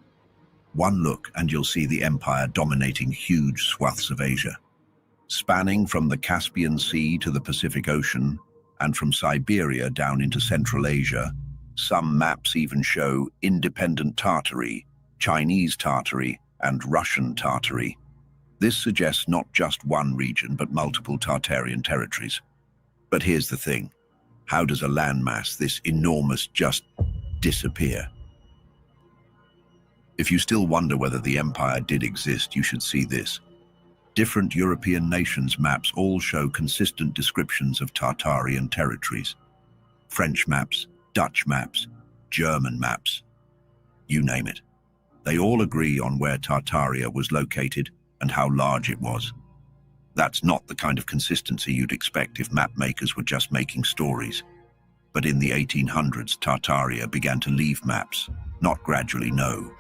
One look and you'll see the empire dominating huge swaths of Asia. Spanning from the Caspian Sea to the Pacific Ocean, and from Siberia down into Central Asia, some maps even show independent Tartary, Chinese Tartary, and Russian Tartary. This suggests not just one region, but multiple Tartarian territories. But here's the thing. How does a landmass this enormous just disappear? If you still wonder whether the empire did exist, you should see this. Different European nations' maps all show consistent descriptions of Tartarian territories. French maps, Dutch maps, German maps, you name it. They all agree on where Tartaria was located and how large it was. That's not the kind of consistency you'd expect if map makers were just making stories. But in the 1800s, Tartaria began to leave maps, not gradually, no,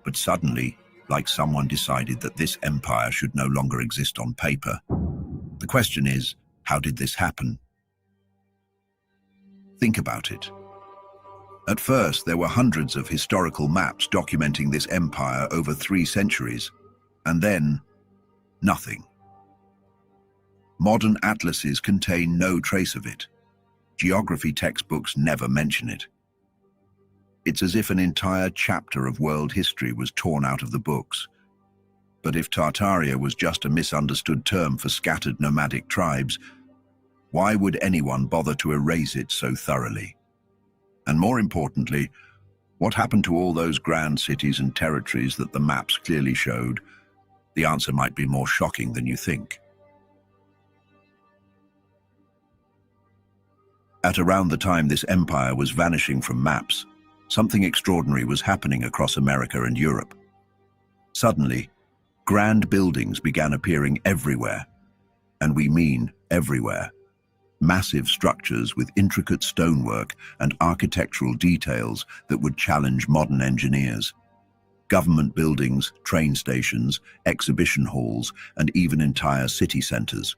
but suddenly, like someone decided that this empire should no longer exist on paper. The question is, how did this happen? Think about it. At first, there were hundreds of historical maps documenting this empire over 3 centuries, and then nothing. Modern atlases contain no trace of it. Geography textbooks never mention it. It's as if an entire chapter of world history was torn out of the books. But if Tartaria was just a misunderstood term for scattered nomadic tribes, why would anyone bother to erase it so thoroughly? And more importantly, what happened to all those grand cities and territories that the maps clearly showed? The answer might be more shocking than you think. At around the time this empire was vanishing from maps, something extraordinary was happening across America and Europe. Suddenly, grand buildings began appearing everywhere, and we mean everywhere. Massive structures with intricate stonework and architectural details that would challenge modern engineers. Government buildings, train stations, exhibition halls, and even entire city centers.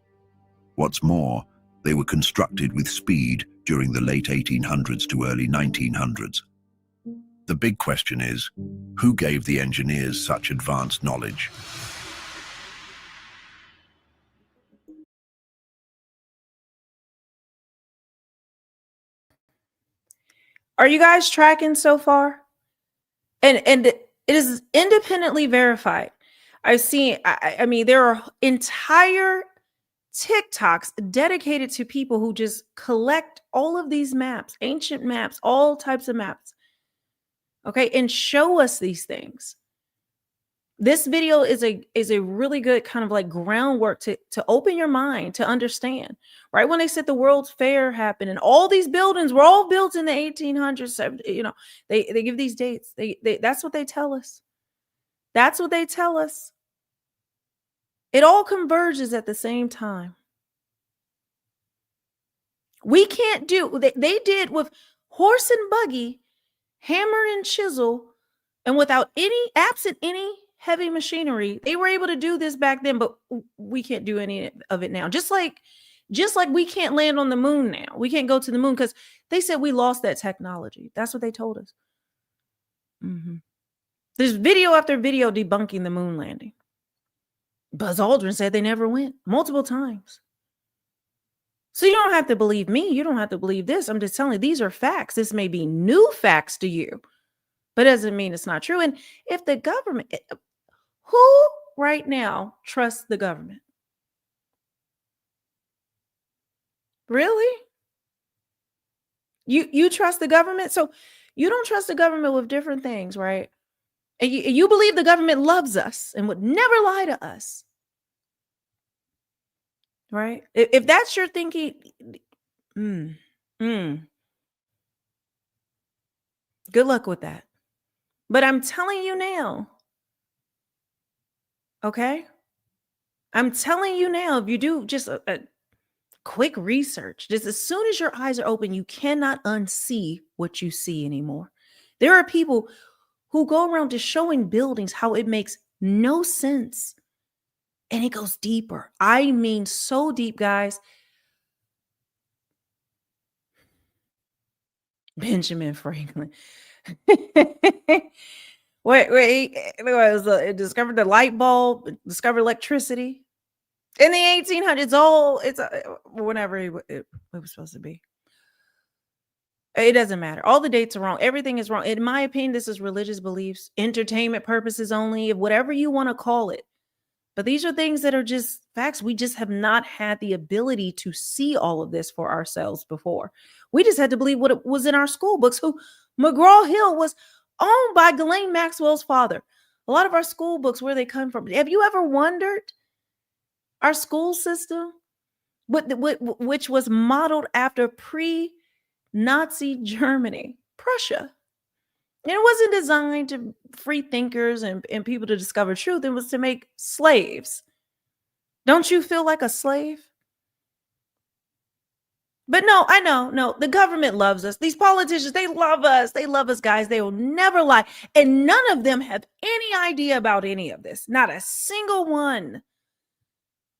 What's more, they were constructed with speed during the late 1800s to early 1900s. The big question is, who gave the engineers such advanced knowledge? Are you guys tracking so far? And it is independently verified. I've seen, I mean, there are entire TikToks dedicated to people who just collect all of these maps, ancient maps, all types of maps. Okay, and show us these things. This video is a really good kind of like groundwork to open your mind to understand. Right when they said the World's Fair happened and all these buildings were all built in the 1800s, you know, they give these dates. They that's what they tell us. That's what they tell us. It all converges at the same time. We can't do they did with horse and buggy, hammer and chisel, and without absent any heavy machinery. They were able to do this back then, but we can't do any of it now. Just like we can't land on the moon now. We can't go to the moon because they said we lost that technology. That's what they told us. There's video after video debunking the moon landing. Buzz Aldrin said they never went multiple times. So you don't have to believe me. You don't have to believe this. I'm just telling you, these are facts. This may be new facts to you, but doesn't mean it's not true. And if the government, who right now trusts the government? Really? You trust the government? So you don't trust the government with different things, right? And you believe the government loves us and would never lie to us. Right? If that's your thinking, good luck with that. But I'm telling you now, okay? I'm telling you now, if you do just a quick research, just as soon as your eyes are open, you cannot unsee what you see anymore. There are people who go around just showing buildings how it makes no sense. And it goes deeper. I mean, so deep, guys. Benjamin Franklin. Wait, it discovered the light bulb, discovered electricity in the 1800s. It's whenever it was supposed to be. It doesn't matter. All the dates are wrong. Everything is wrong. In my opinion, this is religious beliefs, entertainment purposes only, whatever you want to call it. But these are things that are just facts. We just have not had the ability to see all of this for ourselves before. We just had to believe what it was in our school books, who McGraw-Hill was owned by Ghislaine Maxwell's father. A lot of our school books, where they come from. Have you ever wondered our school system, which was modeled after pre-Nazi Germany, Prussia? And it wasn't designed to free thinkers and people to discover truth. It was to make slaves. Don't you feel like a slave? But no, I know. No, the government loves us. These politicians, they love us. They love us, guys. They will never lie. And none of them have any idea about any of this. Not a single one.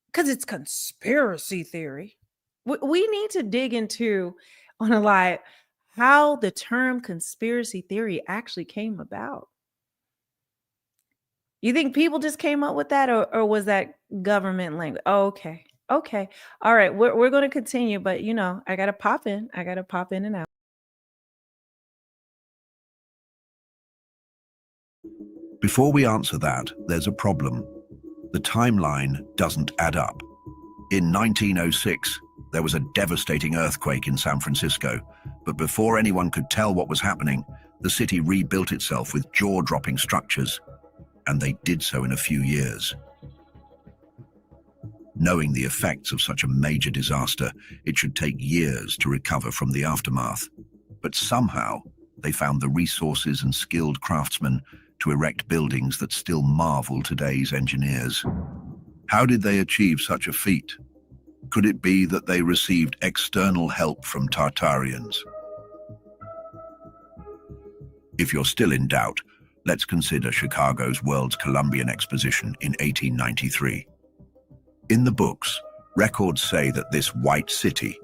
Because it's conspiracy theory. We need to dig into, on a lie, how the term conspiracy theory actually came about. You think people just came up with that, or was that government language? Oh, okay. Okay. All right. We're going to continue, but you know, I got to pop in. I got to pop in and out. Before we answer that, there's a problem. The timeline doesn't add up. In 1906, there was a devastating earthquake in San Francisco, but before anyone could tell what was happening, the city rebuilt itself with jaw-dropping structures, and they did so in a few years. Knowing the effects of such a major disaster, it should take years to recover from the aftermath. But somehow, they found the resources and skilled craftsmen to erect buildings that still marvel today's engineers. How did they achieve such a feat? Could it be that they received external help from Tartarians? If you're still in doubt, let's consider Chicago's World's Columbian Exposition in 1893. In the books, records say that this white city,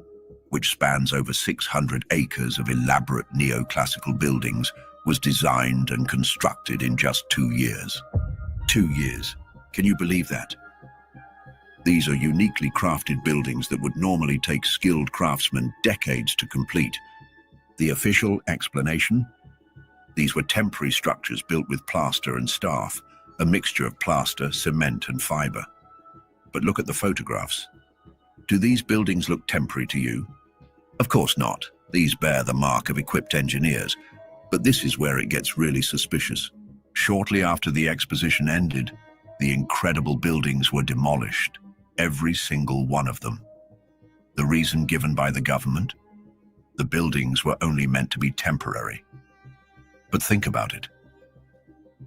which spans over 600 acres of elaborate neoclassical buildings, was designed and constructed in just 2 years. 2 years. Can you believe that? These are uniquely crafted buildings that would normally take skilled craftsmen decades to complete. The official explanation? These were temporary structures built with plaster and staff, a mixture of plaster, cement, and fiber. But look at the photographs. Do these buildings look temporary to you? Of course not. These bear the mark of equipped engineers. But this is where it gets really suspicious. Shortly after the exposition ended, the incredible buildings were demolished, every single one of them. The reason given by the government? The buildings were only meant to be temporary. But think about it.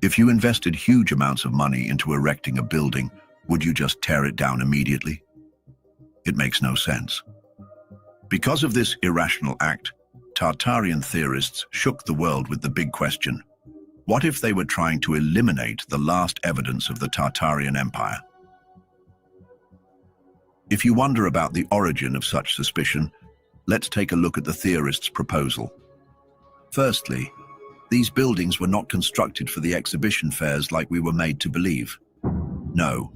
If you invested huge amounts of money into erecting a building, would you just tear it down immediately? It makes no sense. Because of this irrational act, Tartarian theorists shook the world with the big question: what if they were trying to eliminate the last evidence of the Tartarian Empire? If you wonder about the origin of such suspicion, let's take a look at the theorists' proposal. Firstly, these buildings were not constructed for the exhibition fairs like we were made to believe. No.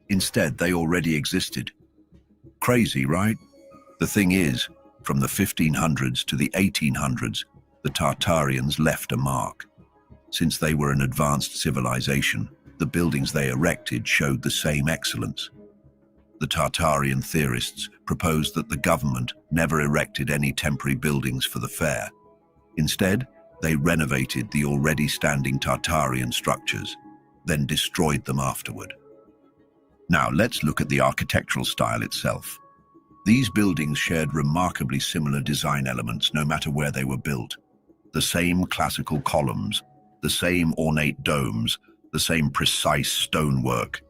Instead, they already existed. Crazy, right? The thing is, from the 1500s to the 1800s, the Tartarians left a mark. Since they were an advanced civilization, the buildings they erected showed the same excellence. The Tartarian theorists proposed that the government never erected any temporary buildings for the fair. Instead, they renovated the already standing Tartarian structures, then destroyed them afterward. Now let's look at the architectural style itself. These buildings shared remarkably similar design elements no matter where they were built. The same classical columns, the same ornate domes, the same precise stonework.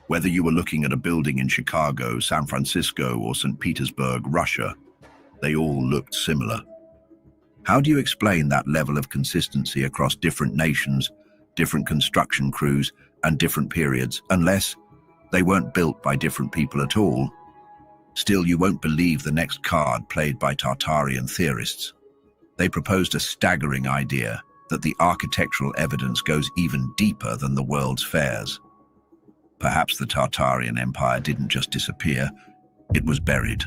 Whether you were looking at a building in Chicago, San Francisco, or St. Petersburg, Russia, they all looked similar. How do you explain that level of consistency across different nations, different construction crews, and different periods, unless they weren't built by different people at all? Still, you won't believe the next card played by Tartarian theorists. They proposed a staggering idea that the architectural evidence goes even deeper than the world's fairs. Perhaps the Tartarian Empire didn't just disappear, it was buried.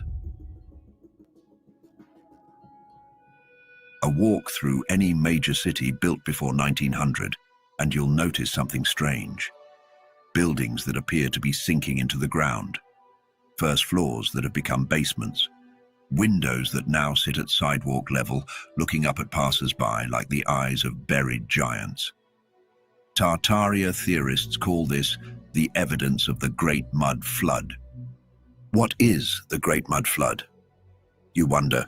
A walk through any major city built before 1900, and you'll notice something strange. Buildings that appear to be sinking into the ground. First floors that have become basements. Windows that now sit at sidewalk level, looking up at passers-by like the eyes of buried giants. Tartaria theorists call this the evidence of the Great Mud Flood. What is the Great Mud Flood? You wonder.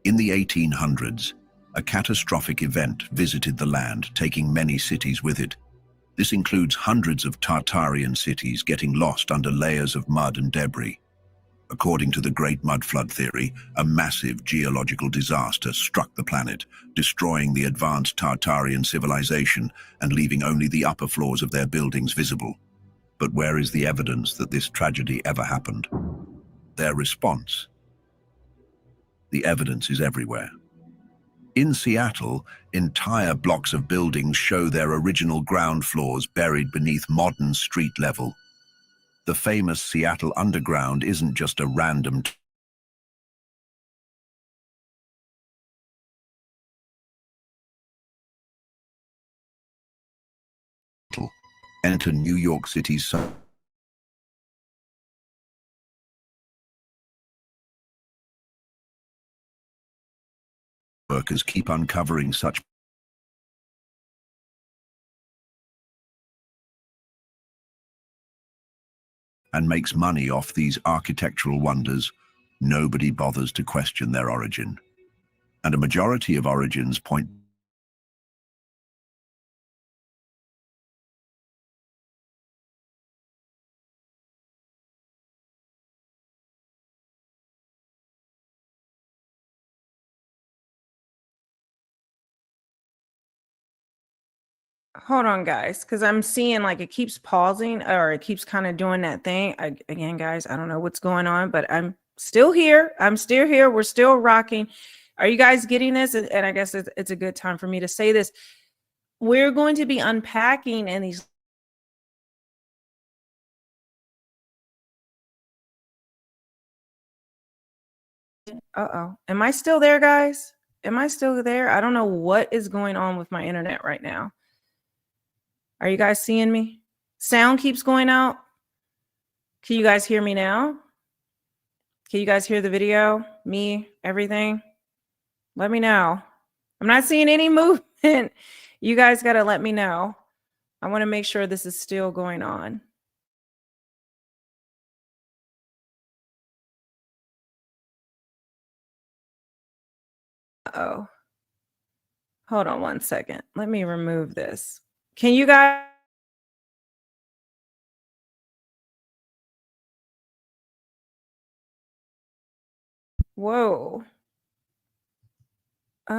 In the 1800s, a catastrophic event visited the land, taking many cities with it. This includes hundreds of Tartarian cities getting lost under layers of mud and debris. According to the Great Mud Flood theory, a massive geological disaster struck the planet, destroying the advanced Tartarian civilization and leaving only the upper floors of their buildings visible. But where is the evidence that this tragedy ever happened? Their response. The evidence is everywhere. In Seattle, entire blocks of buildings show their original ground floors buried beneath modern street level. The famous Seattle Underground isn't just a random tunnel. Enter New York City's workers keep uncovering such and makes money off these architectural wonders. Nobody bothers to question their origin. And a majority of origins point Hold on, guys, because I'm seeing like it keeps pausing or it keeps kind of doing that thing. Again, guys, I don't know what's going on, but I'm still here. I'm still here. We're still rocking. Are you guys getting this? And I guess it's a good time for me to say this. We're going to be unpacking in these Uh-oh. Am I still there, guys? Am I still there? I don't know what is going on with my internet right now. Are you guys seeing me? Sound keeps going out. Can you guys hear me now? Can you guys hear the video? Me, everything? Let me know. I'm not seeing any movement. You guys got to let me know. I want to make sure this is still going on. Uh-oh. Hold on one second. Let me remove this. Can you guys? Whoa. All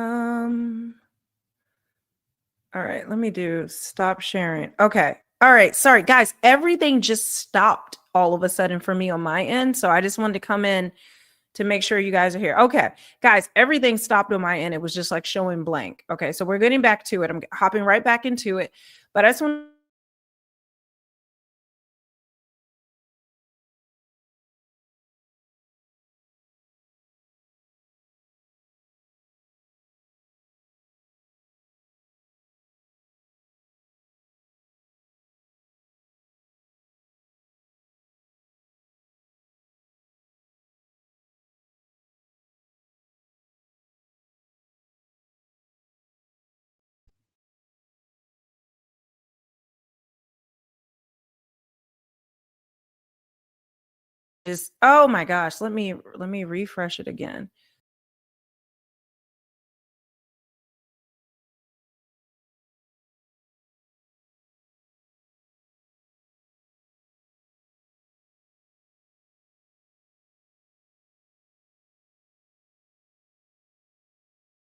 right, let me do stop sharing. Okay. All right. Sorry, guys. Everything just stopped all of a sudden for me on my end. So I just wanted to come in to make sure you guys are here. Okay. Guys, everything stopped on my end. It was just like showing blank. Okay. So we're getting back to it. I'm hopping right back into it. But I just want just, oh my gosh, let me refresh it again.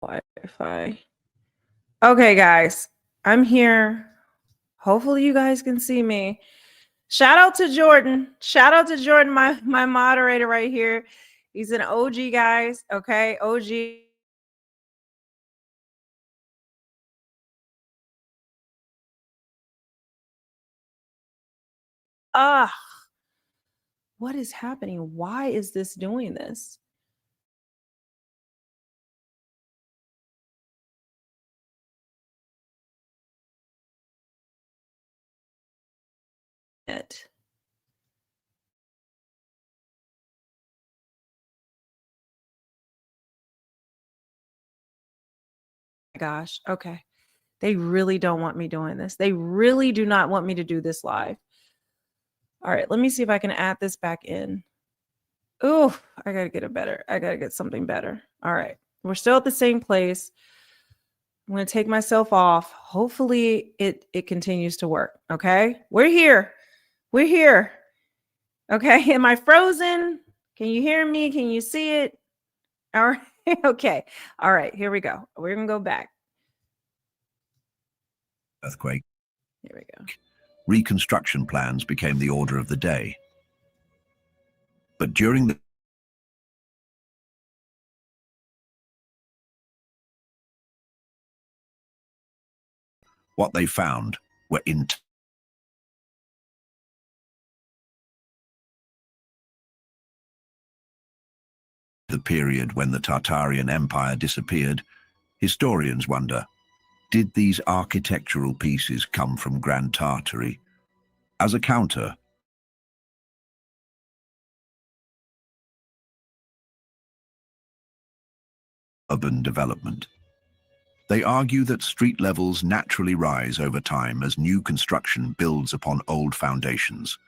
Wi-Fi. Okay, guys, I'm here. Hopefully you guys can see me. Shout out to Jordan. Shout out to Jordan, my moderator right here. He's an OG, guys. Okay, OG. Ah, what is happening? Why is this doing this? It. Gosh. Okay. They really don't want me doing this. They really do not want me to do this live. All right, let me see if I can add this back in. Ooh, I gotta get it better. I gotta get something better. All right. We're still at the same place. I'm gonna take myself off. Hopefully it continues to work. Okay. We're here. We're here. Okay. Am I frozen? Can you hear me? Can you see it? All right. Okay. All right. Here we go. We're gonna go back. Earthquake. Here we go. Reconstruction plans became the order of the day. But during the what they found were the period when the Tartarian Empire disappeared. Historians wonder, did these architectural pieces come from Grand Tartary? As a counter, urban development. They argue that street levels naturally rise over time as new construction builds upon old foundations.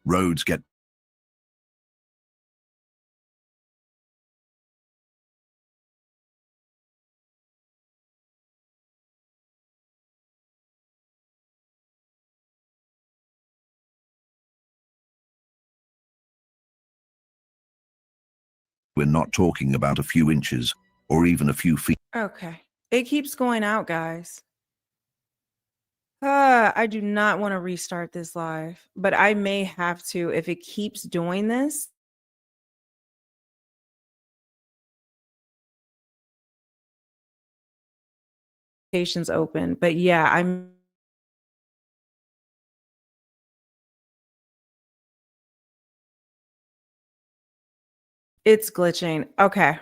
Roads get We're not talking about a few inches or even a few feet. Okay. It keeps going out, guys. I do not want to restart this live, but I may have to if it keeps doing this. Patients open, but yeah, it's glitching. Okay.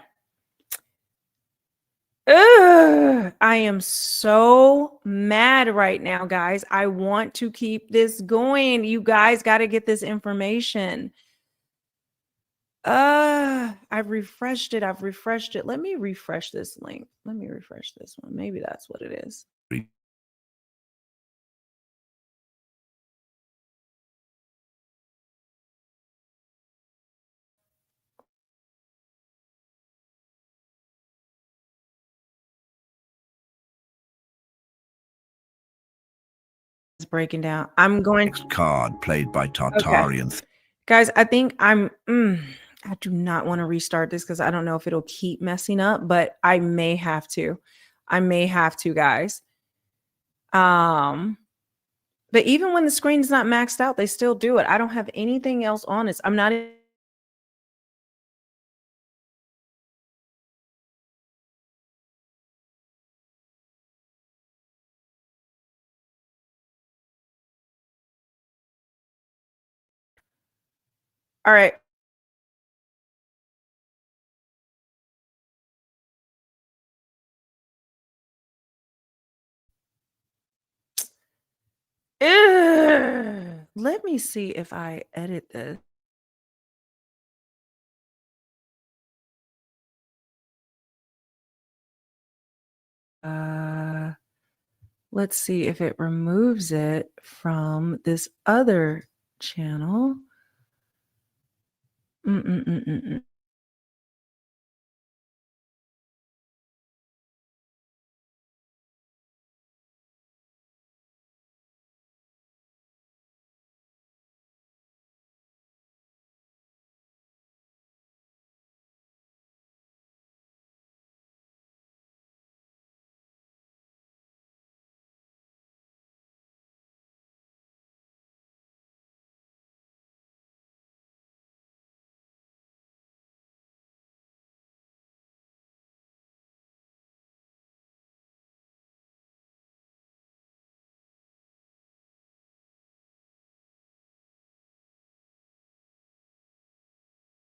Ugh, I am so mad right now, guys. I want to keep this going. You guys got to get this information. I've refreshed it. I've refreshed it. Let me refresh this link. Let me refresh this one. Maybe that's what it is. It's breaking down. I'm going Next card played by Tartarian. Okay. Guys, I think I do not want to restart this because I don't know if it'll keep messing up, but I may have to. I may have to, guys. But even when the screen's not maxed out, they still do it. I don't have anything else on this. I'm not all right. Ugh. Let me see if I edit this. Let's see if it removes it from this other channel.